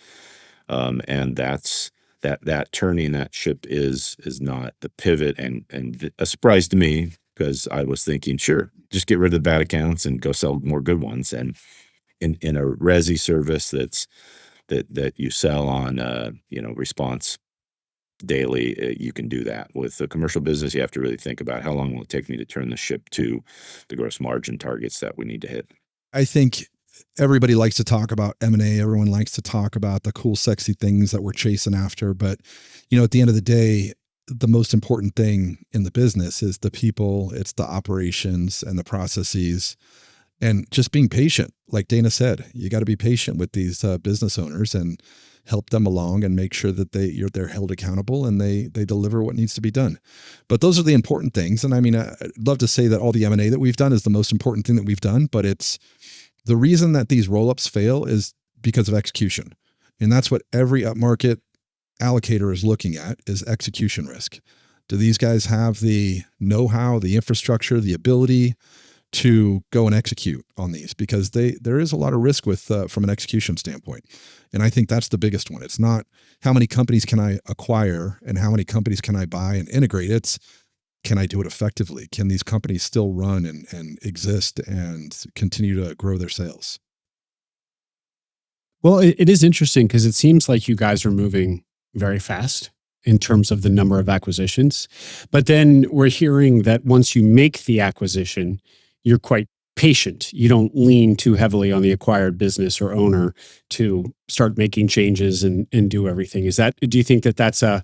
And that's that turning that ship is not the pivot, and a surprise to me, because I was thinking, sure, just get rid of the bad accounts and go sell more good ones. And in a resi service that you sell on response daily, you can do that. With a commercial business, you have to really think about how long will it take me to turn the ship to the gross margin targets that we need to hit. I think everybody likes to talk about M&A. Everyone likes to talk about the cool, sexy things that we're chasing after. But, at the end of the day, the most important thing in the business is the people, it's the operations and the processes, and just being patient. Like Dana said, you got to be patient with these business owners and help them along and make sure that they're held accountable and they deliver what needs to be done. But those are the important things. And I mean, I'd love to say that all the M&A that we've done is the most important thing that we've done, but it's the reason that these roll-ups fail is because of execution. And that's what every upmarket allocator is looking at, is execution risk. Do these guys have the know-how, the infrastructure, the ability to go and execute on these? Because there is a lot of risk with from an execution standpoint. And I think that's the biggest one. It's not how many companies can I acquire and how many companies can I buy and integrate. It's, can I do it effectively? Can these companies still run and exist and continue to grow their sales? Well, it is interesting because it seems like you guys are moving very fast in terms of the number of acquisitions. But then we're hearing that once you make the acquisition, you're quite patient. You don't lean too heavily on the acquired business or owner to start making changes and do everything. Do you think that that's a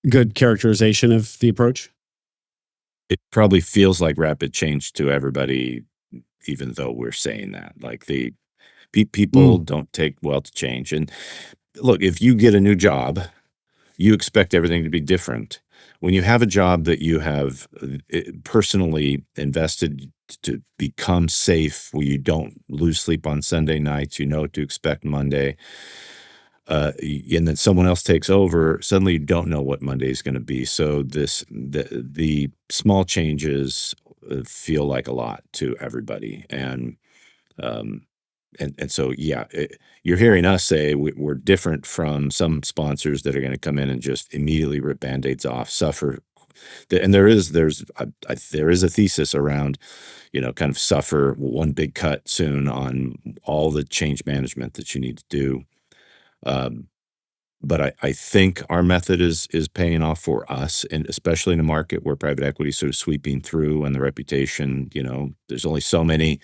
good characterization of the approach? It probably feels like rapid change to everybody, even though we're saying that. Like people don't take well to change. And look, if you get a new job, you expect everything to be different. When you have a job that you have personally invested to become safe, where you don't lose sleep on Sunday nights, you know what to expect Monday, and then someone else takes over, suddenly you don't know what Monday is going to be. So the small changes feel like a lot to everybody, um, and so yeah, you're hearing us say we're different from some sponsors that are going to come in and just immediately rip band-aids off, suffer. And there is a thesis around, kind of suffer one big cut soon on all the change management that you need to do. But I think our method is paying off for us, and especially in a market where private equity is sort of sweeping through, and the reputation, there's only so many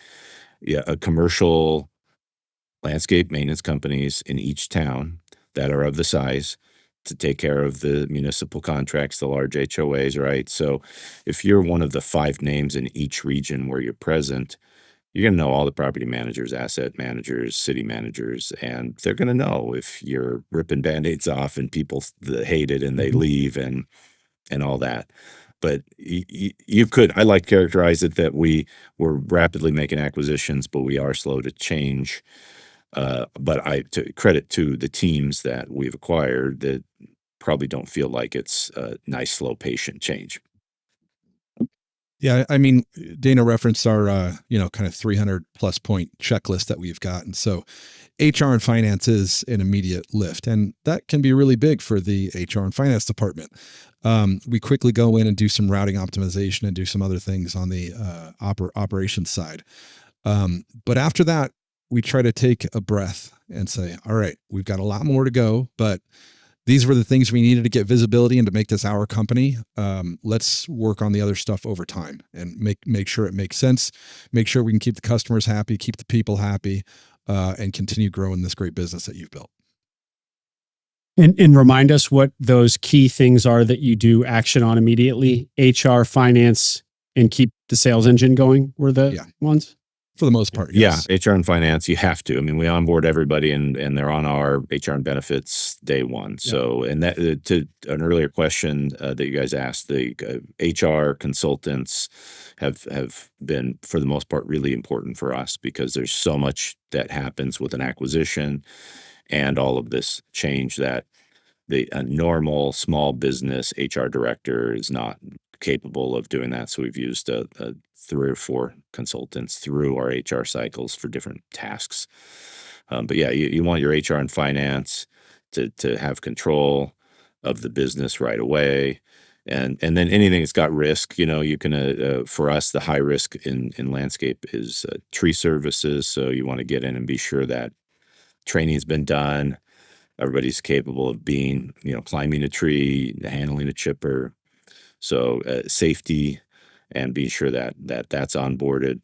commercial landscape maintenance companies in each town that are of the size to take care of the municipal contracts, the large HOAs, right? So if you're one of the 5 names in each region where you're present, you're going to know all the property managers, asset managers, city managers, and they're going to know if you're ripping band-aids off and people hate it and they leave and all that. But you could, I like to characterize it that we're rapidly making acquisitions, but we are slow to change. But to credit to the teams that we've acquired that probably don't feel like it's a nice, slow, patient change. Yeah, I mean, Dana referenced our, kind of 300 plus point checklist that we've got. And so HR and finance is an immediate lift, and that can be really big for the HR and finance department. We quickly go in and do some routing optimization and do some other things on the operations side. But after that, we try to take a breath and say, all right, we've got a lot more to go, but these were the things we needed to get visibility and to make this our company. Let's work on the other stuff over time and make sure it makes sense, make sure we can keep the customers happy, keep the people happy, and continue growing this great business that you've built. And remind us what those key things are that you do action on immediately. HR, finance, and keep the sales engine going were the ones? For the most part, yes. Yeah, HR and finance, you have to. I mean, we onboard everybody and they're on our HR and benefits day one. Yeah. So, and that to an earlier question that you guys asked, the HR consultants have been, for the most part, really important for us because there's so much that happens with an acquisition and all of this change that a normal small business HR director is not capable of doing that. So we've used 3 or 4 consultants through our HR cycles for different tasks. But yeah, you want your HR and finance to have control of the business right away. And then anything that's got risk, you can, for us, the high risk in landscape is tree services. So you want to get in and be sure that training's been done. Everybody's capable of being, climbing a tree, handling a chipper. So safety and be sure that that's onboarded.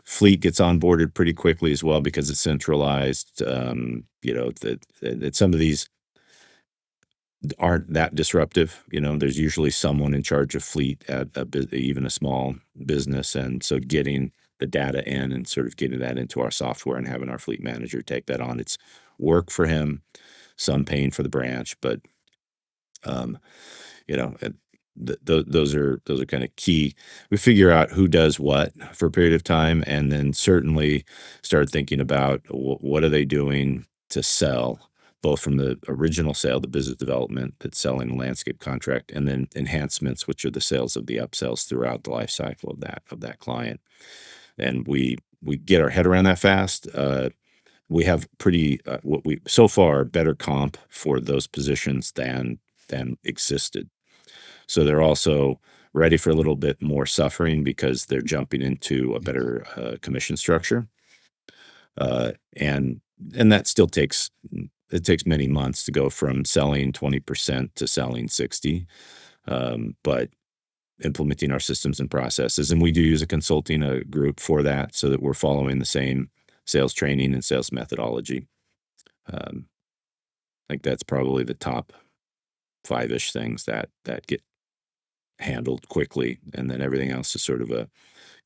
Fleet gets onboarded pretty quickly as well because it's centralized. That some of these aren't that disruptive. There's usually someone in charge of fleet at even a small business, and so getting the data in and sort of getting that into our software and having our fleet manager take that on, it's work for him, some pain for the branch, but those are kind of key. We figure out who does what for a period of time, and then certainly start thinking about what are they doing to sell, both from the original sale, the business development that's selling a landscape contract, and then enhancements, which are the sales of the upsells throughout the life cycle of that client. And we get our head around that fast. We have pretty so far better comp for those positions than existed. So they're also ready for a little bit more suffering because they're jumping into a better commission structure. And that still takes many months to go from selling 20% to selling 60%. But implementing our systems and processes, and we do use a consulting group for that so that we're following the same sales training and sales methodology. I think that's probably the top 5-ish things that get handled quickly, and then everything else is sort of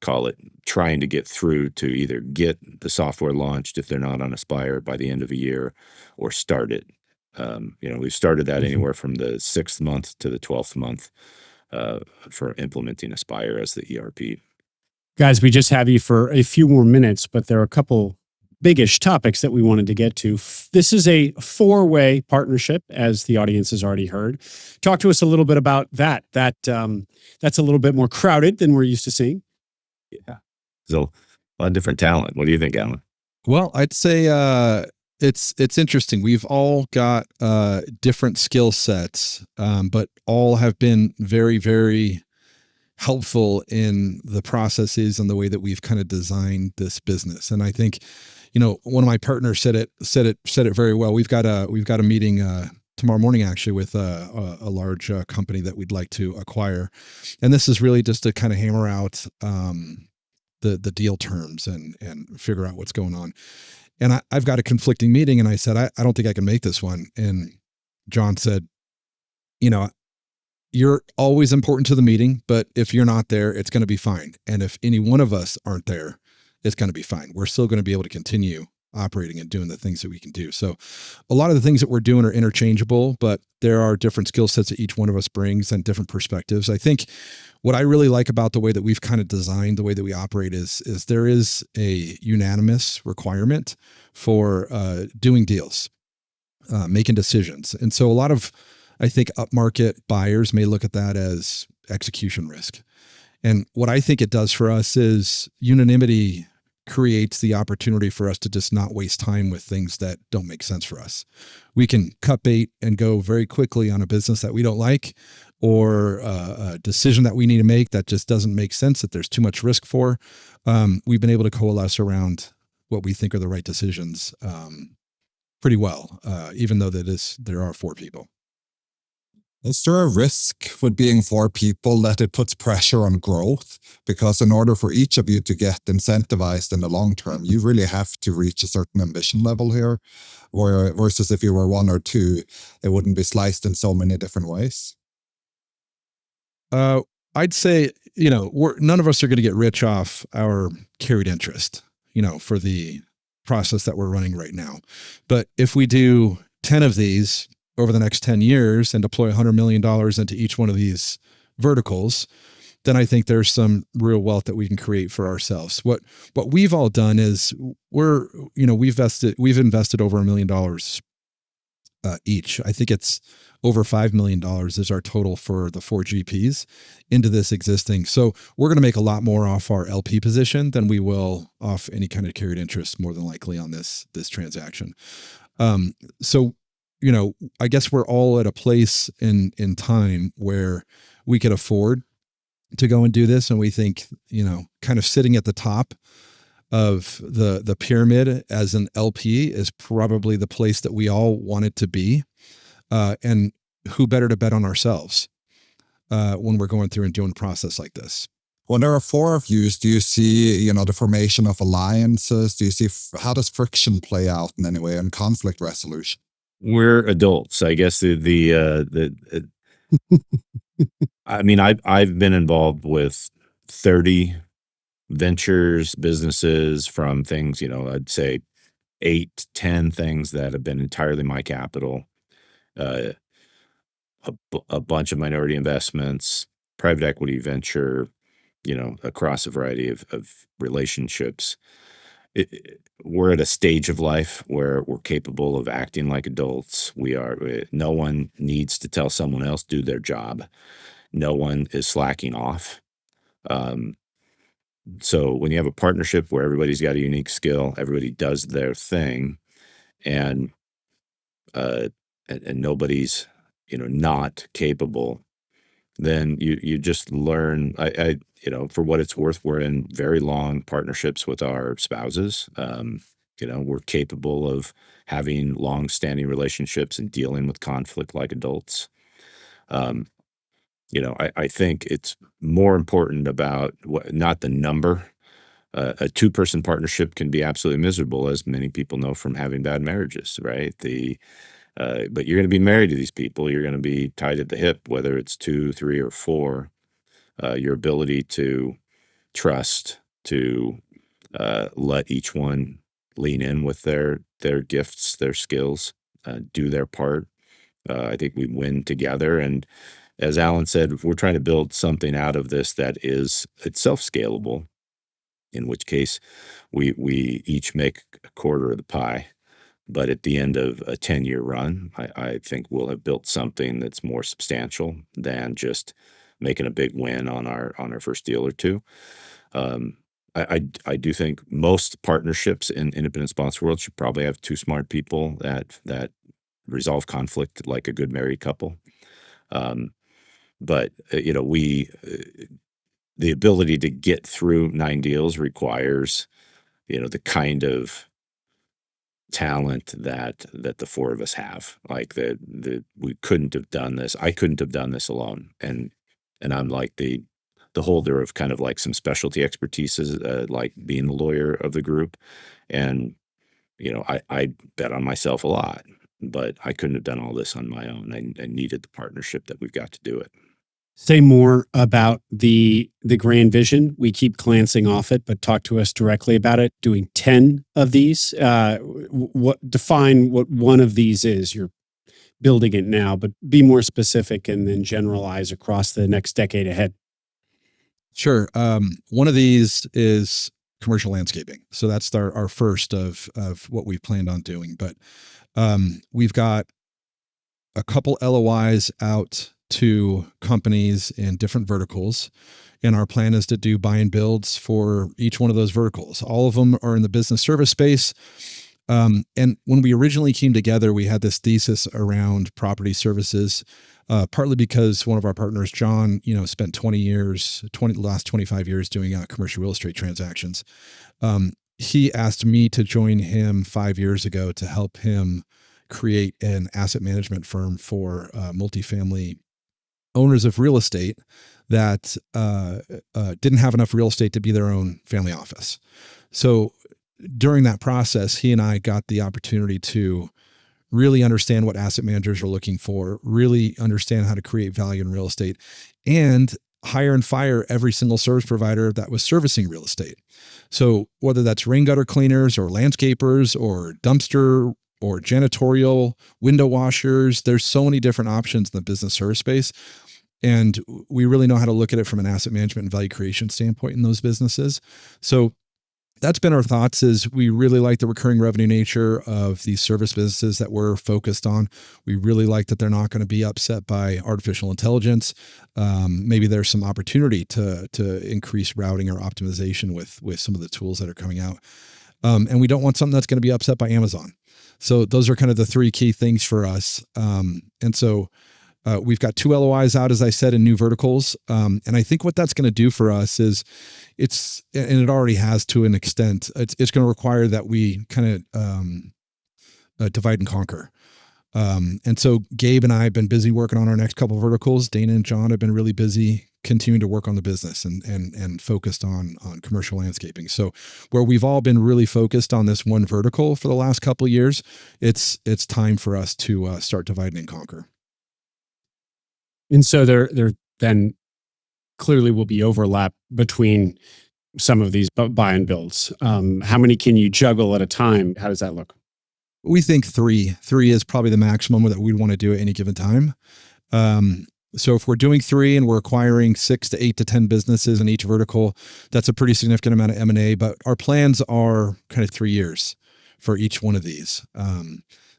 call it trying to get through to either get the software launched if they're not on Aspire by the end of a year, or start it We've started that Mhm. anywhere from the 6th month to the 12th month for implementing Aspire as the ERP. Guys, we just have you for a few more minutes, but there are a couple biggish topics that we wanted to get to. This is a four-way partnership, as the audience has already heard. Talk to us a little bit about that. That's a little bit more crowded than we're used to seeing. Yeah. So a lot of different talent. What do you think, Alan? Well, I'd say it's interesting. We've all got different skill sets, but all have been very, very helpful in the processes and the way that we've kind of designed this business. And I think, one of my partners said it very well. We've got a meeting tomorrow morning actually with a large company that we'd like to acquire, and this is really just to kind of hammer out the deal terms and figure out what's going on. And I've got a conflicting meeting, and I said I don't think I can make this one. And John said, you're always important to the meeting, but if you're not there, it's going to be fine. And if any one of us aren't there, it's going to be fine. We're still going to be able to continue operating and doing the things that we can do. So a lot of the things that we're doing are interchangeable, but there are different skill sets that each one of us brings and different perspectives. I think what I really like about the way that we've kind of designed the way that we operate is there is a unanimous requirement for doing deals, making decisions. And so a lot of, I think, upmarket buyers may look at that as execution risk. And what I think it does for us is unanimity creates the opportunity for us to just not waste time with things that don't make sense for us. We can cut bait and go very quickly on a business that we don't like, or a decision that we need to make that just doesn't make sense, that there's too much risk for. We've been able to coalesce around what we think are the right decisions pretty well, even though there are 4 people. Is there a risk with being 4 people that it puts pressure on growth? Because in order for each of you to get incentivized in the long term, you really have to reach a certain ambition level here, versus if you were 1 or 2, it wouldn't be sliced in so many different ways. I'd say, none of us are going to get rich off our carried interest, for the process that we're running right now. But if we do 10 of these over the next 10 years and deploy $100 million into each one of these verticals, then I think there's some real wealth that we can create for ourselves. What we've all done is we've invested over $1 million each. I think it's over $5 million is our total for the 4 GPs into this existing. So we're going to make a lot more off our LP position than we will off any kind of carried interest, more than likely, on this transaction. So I guess we're all at a place in time where we could afford to go and do this. And we think, kind of sitting at the top of the pyramid as an LP is probably the place that we all wanted to be. And who better to bet on ourselves when we're going through and doing a process like this? When there are 4 of you, do you see, the formation of alliances? Do you see, how does friction play out in any way in conflict resolution? We're adults, I guess. I mean, I've been involved with 30 ventures, businesses, from things, I'd say 8 to 10 things that have been entirely my capital, a bunch of minority investments, private equity, venture, across a variety of relationships. We're at a stage of life where we're capable of acting like adults. No one needs to tell someone else do their job. No one is slacking off. So when you have a partnership where everybody's got a unique skill, everybody does their thing, and nobody's not capable, then you just learn. I for what it's worth, we're in very long partnerships with our spouses. We're capable of having long-standing relationships and dealing with conflict like adults. I think it's more important about not the number. A 2-person partnership can be absolutely miserable, as many people know from having bad marriages, right? But you're going to be married to these people. You're going to be tied at the hip, whether it's 2, 3, or 4. Your ability to trust, to let each one lean in with their gifts, their skills, do their part. I think we win together. And as Alan said, we're trying to build something out of this that is itself scalable, in which case we each make a quarter of the pie. But at the end of a 10-year run, I think we'll have built something that's more substantial than just making a big win on our first deal or two. I do think most partnerships in independent sponsor world should probably have two smart people that resolve conflict like a good married couple. But the ability to get through 9 deals requires, the kind of talent that the four of us have. Like we couldn't have done this. I couldn't have done this alone. And I'm like the holder of kind of like some specialty expertise, like being the lawyer of the group. And, I bet on myself a lot, but I couldn't have done all this on my own. I needed the partnership that we've got to do it. Say more about the grand vision. We keep glancing off it, but talk to us directly about it. Doing 10 of these. Define what one of these is. You're building it now, but be more specific and then generalize across the next decade ahead. Sure. One of these is commercial landscaping. So that's our first of what we've planned on doing. But we've got a couple LOIs out to companies in different verticals. And our plan is to do buy and builds for each one of those verticals. All of them are in the business service space. And when we originally came together, we had this thesis around property services, partly because one of our partners, John, spent the last 25 years doing commercial real estate transactions. He asked me to join him 5 years ago to help him create an asset management firm for multifamily owners of real estate that didn't have enough real estate to be their own family office. So during that process, he and I got the opportunity to really understand what asset managers are looking for, really understand how to create value in real estate, and hire and fire every single service provider that was servicing real estate. So whether that's rain gutter cleaners or landscapers or dumpster or janitorial, window washers, there's so many different options in the business service space. And we really know how to look at it from an asset management and value creation standpoint in those businesses. So that's been our thoughts. Is we really like the recurring revenue nature of these service businesses that we're focused on. We really like that they're not going to be upset by artificial intelligence. Maybe there's some opportunity to increase routing or optimization with some of the tools that are coming out. And we don't want something that's going to be upset by Amazon. So those are kind of the three key things for us. And so we've got 2 LOIs out, as I said, in new verticals. And I think what that's going to do for us is and it already has to an extent, it's going to require that we kind of divide and conquer. And so Gabe and I have been busy working on our next couple of verticals. Dana and John have been really busy continuing to work on the business and focused on commercial landscaping. So where we've all been really focused on this one vertical for the last couple of years, it's time for us to start dividing and conquer. And so there then clearly will be overlap between some of these buy and builds. How many can you juggle at a time? How does that look? We think 3 is probably the maximum that we'd want to do at any given time. So if we're doing 3 and we're acquiring 6 to 8 to 10 businesses in each vertical, that's a pretty significant amount of M&A, but our plans are kind of 3 years for each one of these.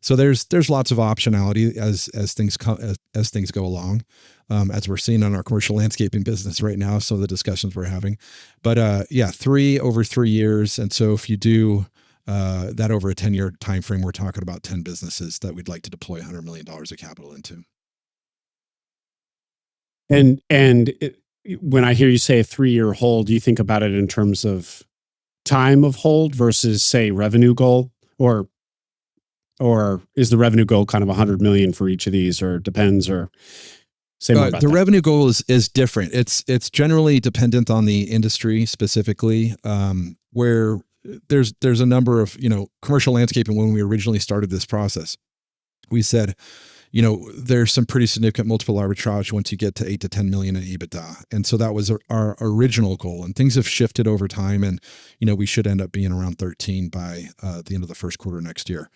So there's lots of optionality as things go along, as we're seeing on our commercial landscaping business right now. So the discussions we're having, but 3 over 3 years. And so if you do that over a 10-year time frame, we're talking about 10 businesses that we'd like to deploy $100 million of capital into. And when I hear you say a 3-year hold, do you think about it in terms of time of hold versus, say, revenue goal, or is the revenue goal kind of 100 million for each of these, or depends, or say more about the that? revenue goal is different. It's generally dependent on the industry specifically, where there's a number of, commercial landscaping. When we originally started this process, we said, there's some pretty significant multiple arbitrage once you get to 8 to 10 million in EBITDA. And so that was our original goal, and things have shifted over time, and, we should end up being around 13 by the end of the first quarter next year.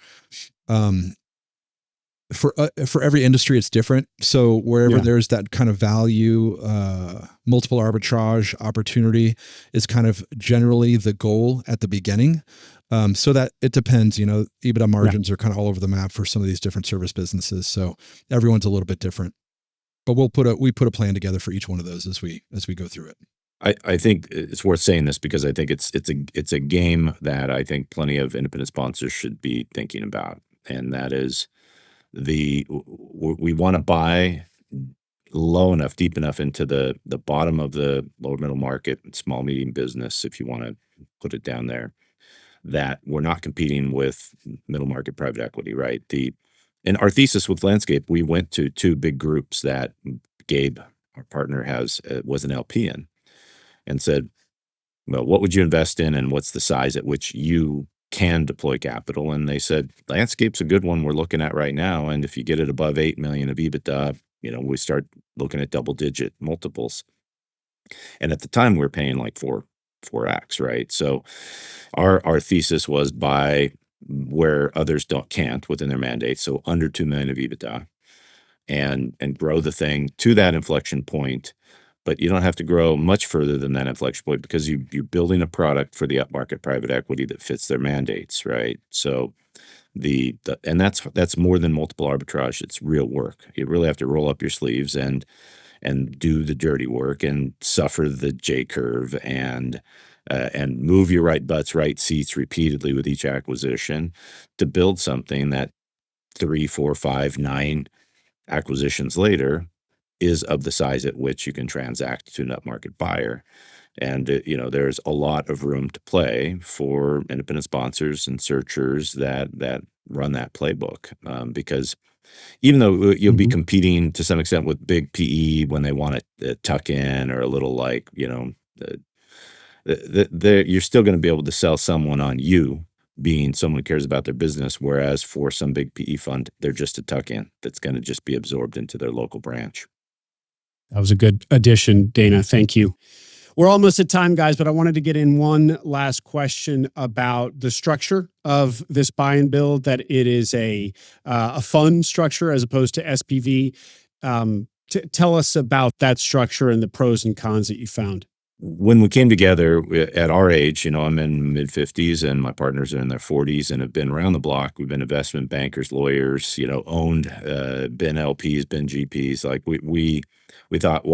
for every industry, it's different. So wherever there's that kind of value, multiple arbitrage opportunity is kind of generally the goal at the beginning. So that it depends, EBITDA margins are kind of all over the map for some of these different service businesses. So everyone's a little bit different, but we put a plan together for each one of those as we go through it. I think it's worth saying this because I think it's a game that I think plenty of independent sponsors should be thinking about, and that is we want to buy low enough, deep enough into the bottom of the lower middle market, small medium business, if you want to put it down there, that we're not competing with middle market private equity, right? And our thesis with Landscape, we went to two big groups that Gabe, our partner, was an LP in, and said, well, what would you invest in, and what's the size at which you can deploy capital? And they said, Landscape's a good one we're looking at right now, and if you get it above 8 million of EBITDA, we start looking at double-digit multiples. And at the time, we were paying like 4x, right? So our thesis was buy where others can't within their mandate, so under 2 million of EBITDA, and grow the thing to that inflection point. But you don't have to grow much further than that inflection point because you're building a product for the upmarket private equity that fits their mandates, right? So and that's more than multiple arbitrage. It's real work. You really have to roll up your sleeves and do the dirty work and suffer the J curve and move your right butts, right seats repeatedly with each acquisition to build something that 3, 4, 5, 9 acquisitions later is of the size at which you can transact to an upmarket buyer. And, there's a lot of room to play for independent sponsors and searchers that run that playbook. Because even though you'll be competing to some extent with big PE when they want to tuck in or a little like, you're still going to be able to sell someone on you being someone who cares about their business. Whereas for some big PE fund, they're just a tuck in that's going to just be absorbed into their local branch. That was a good addition, Dana. Thank you. We're almost at time, guys, but I wanted to get in one last question about the structure of this buy and build, that it is a fund structure as opposed to SPV. Tell us about that structure and the pros and cons that you found. When we came together at our age, I'm in mid-50s and my partners are in their 40s and have been around the block. We've been investment bankers, lawyers, owned, been LPs, been GPs. Like we thought,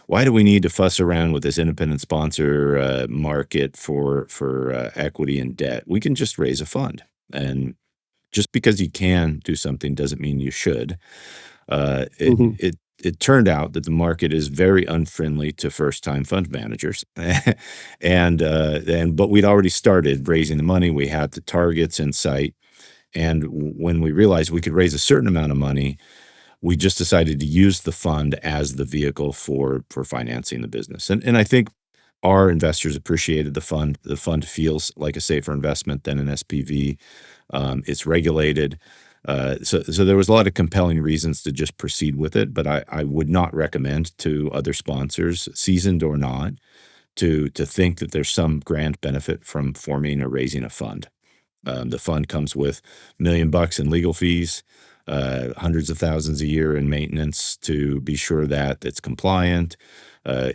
why do we need to fuss around with this independent sponsor market for equity and debt? We can just raise a fund. And just because you can do something doesn't mean you should. It turned out that the market is very unfriendly to first-time fund managers, but we'd already started raising the money. We had the targets in sight, and when we realized we could raise a certain amount of money, we just decided to use the fund as the vehicle for financing the business. And I think our investors appreciated the fund. The fund feels like a safer investment than an SPV. It's regulated. So there was a lot of compelling reasons to just proceed with it, but I would not recommend to other sponsors, seasoned or not, to think that there's some grand benefit from forming or raising a fund. The fund comes with $1 million in legal fees, hundreds of thousands a year in maintenance to be sure that it's compliant.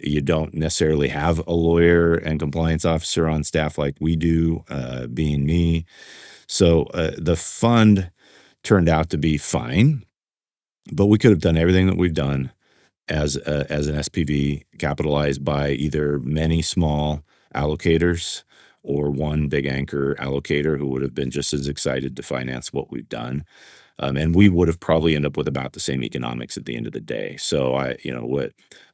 You don't necessarily have a lawyer and compliance officer on staff like we do, being me. So the fund turned out to be fine, but we could have done everything that we've done as an SPV, capitalized by either many small allocators or one big anchor allocator who would have been just as excited to finance what we've done. And we would have probably ended up with about the same economics at the end of the day. So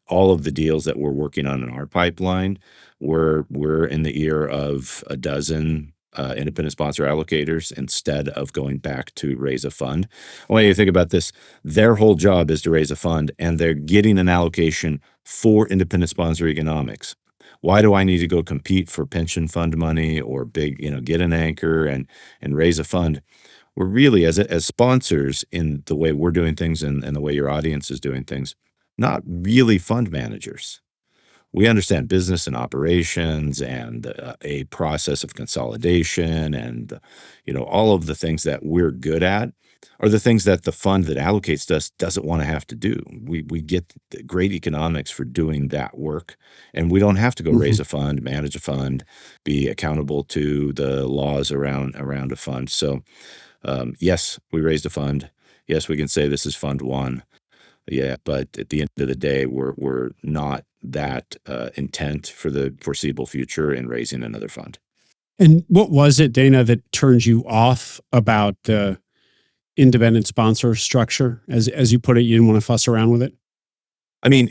all of the deals that we're working on in our pipeline, we're in the ear of a dozen independent sponsor allocators instead of going back to raise a fund. I want you to think about this. Their whole job is to raise a fund, and they're getting an allocation for independent sponsor economics. Why do I need to go compete for pension fund money or get an anchor and raise a fund? We're really, as sponsors, in the way we're doing things and the way your audience is doing things, not really fund managers. We understand business and operations and a process of consolidation and all of the things that we're good at. are the things that the fund that allocates to us doesn't want to have to do. We get the great economics for doing that work, and we don't have to go raise a fund, manage a fund, be accountable to the laws around a fund. So yes, we raised a fund. Yes, we can say this is Fund 1. Yeah, but at the end of the day, we're not that intent for the foreseeable future in raising another fund. And what was it, Dana, that turned you off about the independent sponsor structure? As you put it, you didn't want to fuss around with it? I mean,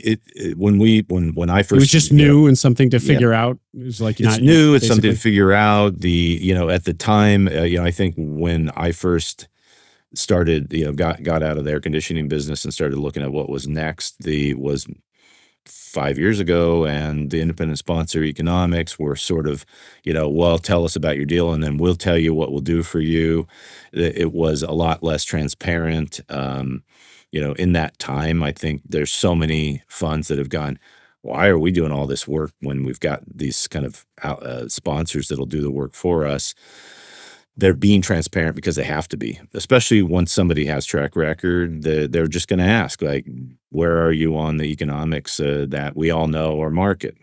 when I first, it was just new and something to figure out. It was like, it's new. It's something to figure out. At the time, I think when I first started, got out of the air conditioning business and started looking at what was next, was 5 years ago, and the independent sponsor economics were sort of, well, tell us about your deal and then we'll tell you what we'll do for you. It was a lot less transparent. In that time, I think there's so many funds that have gone, why are we doing all this work when we've got these kind of sponsors that'll do the work for us? They're being transparent because they have to be, especially once somebody has track record. They're just going to ask, like, where are you on the economics that we all know or market?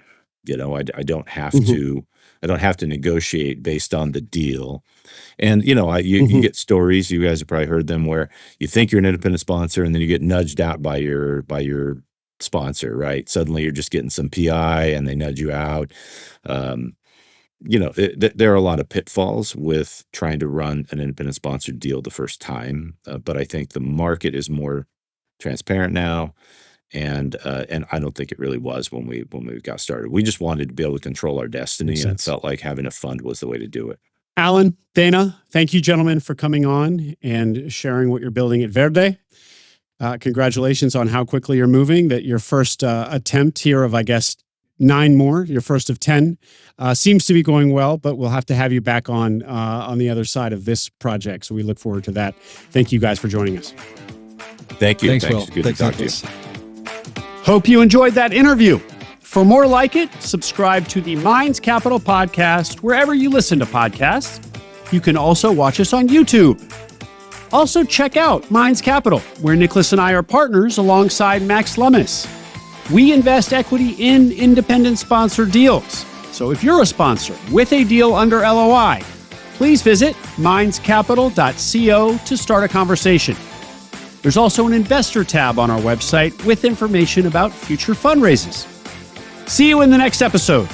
I don't have to. I don't have to negotiate based on the deal. And you get stories. You guys have probably heard them where you think you're an independent sponsor and then you get nudged out by your sponsor. Right? Suddenly you're just getting some PI and they nudge you out. There are a lot of pitfalls with trying to run an independent sponsored deal the first time, but I think the market is more transparent now, and I don't think it really was when we got started. We just wanted to be able to control our destiny, and it felt like having a fund was the way to do it. Alan, Dana, thank you, gentlemen, for coming on and sharing what you're building at Verde. Congratulations on how quickly you're moving. That your first attempt here of, I guess, 9 more, your first of 10, seems to be going well, but we'll have to have you back on the other side of this project. So we look forward to that. Thank you guys for joining us. Thank you. Thanks, Will. Good to talk to you. Hope you enjoyed that interview. For more like it, subscribe to the Minds Capital podcast wherever you listen to podcasts. You can also watch us on YouTube. Also check out Minds Capital, where Nicholas and I are partners alongside Max Lummis. We invest equity in independent sponsor deals. So if you're a sponsor with a deal under LOI, please visit mindscapital.co to start a conversation. There's also an investor tab on our website with information about future fundraises. See you in the next episode.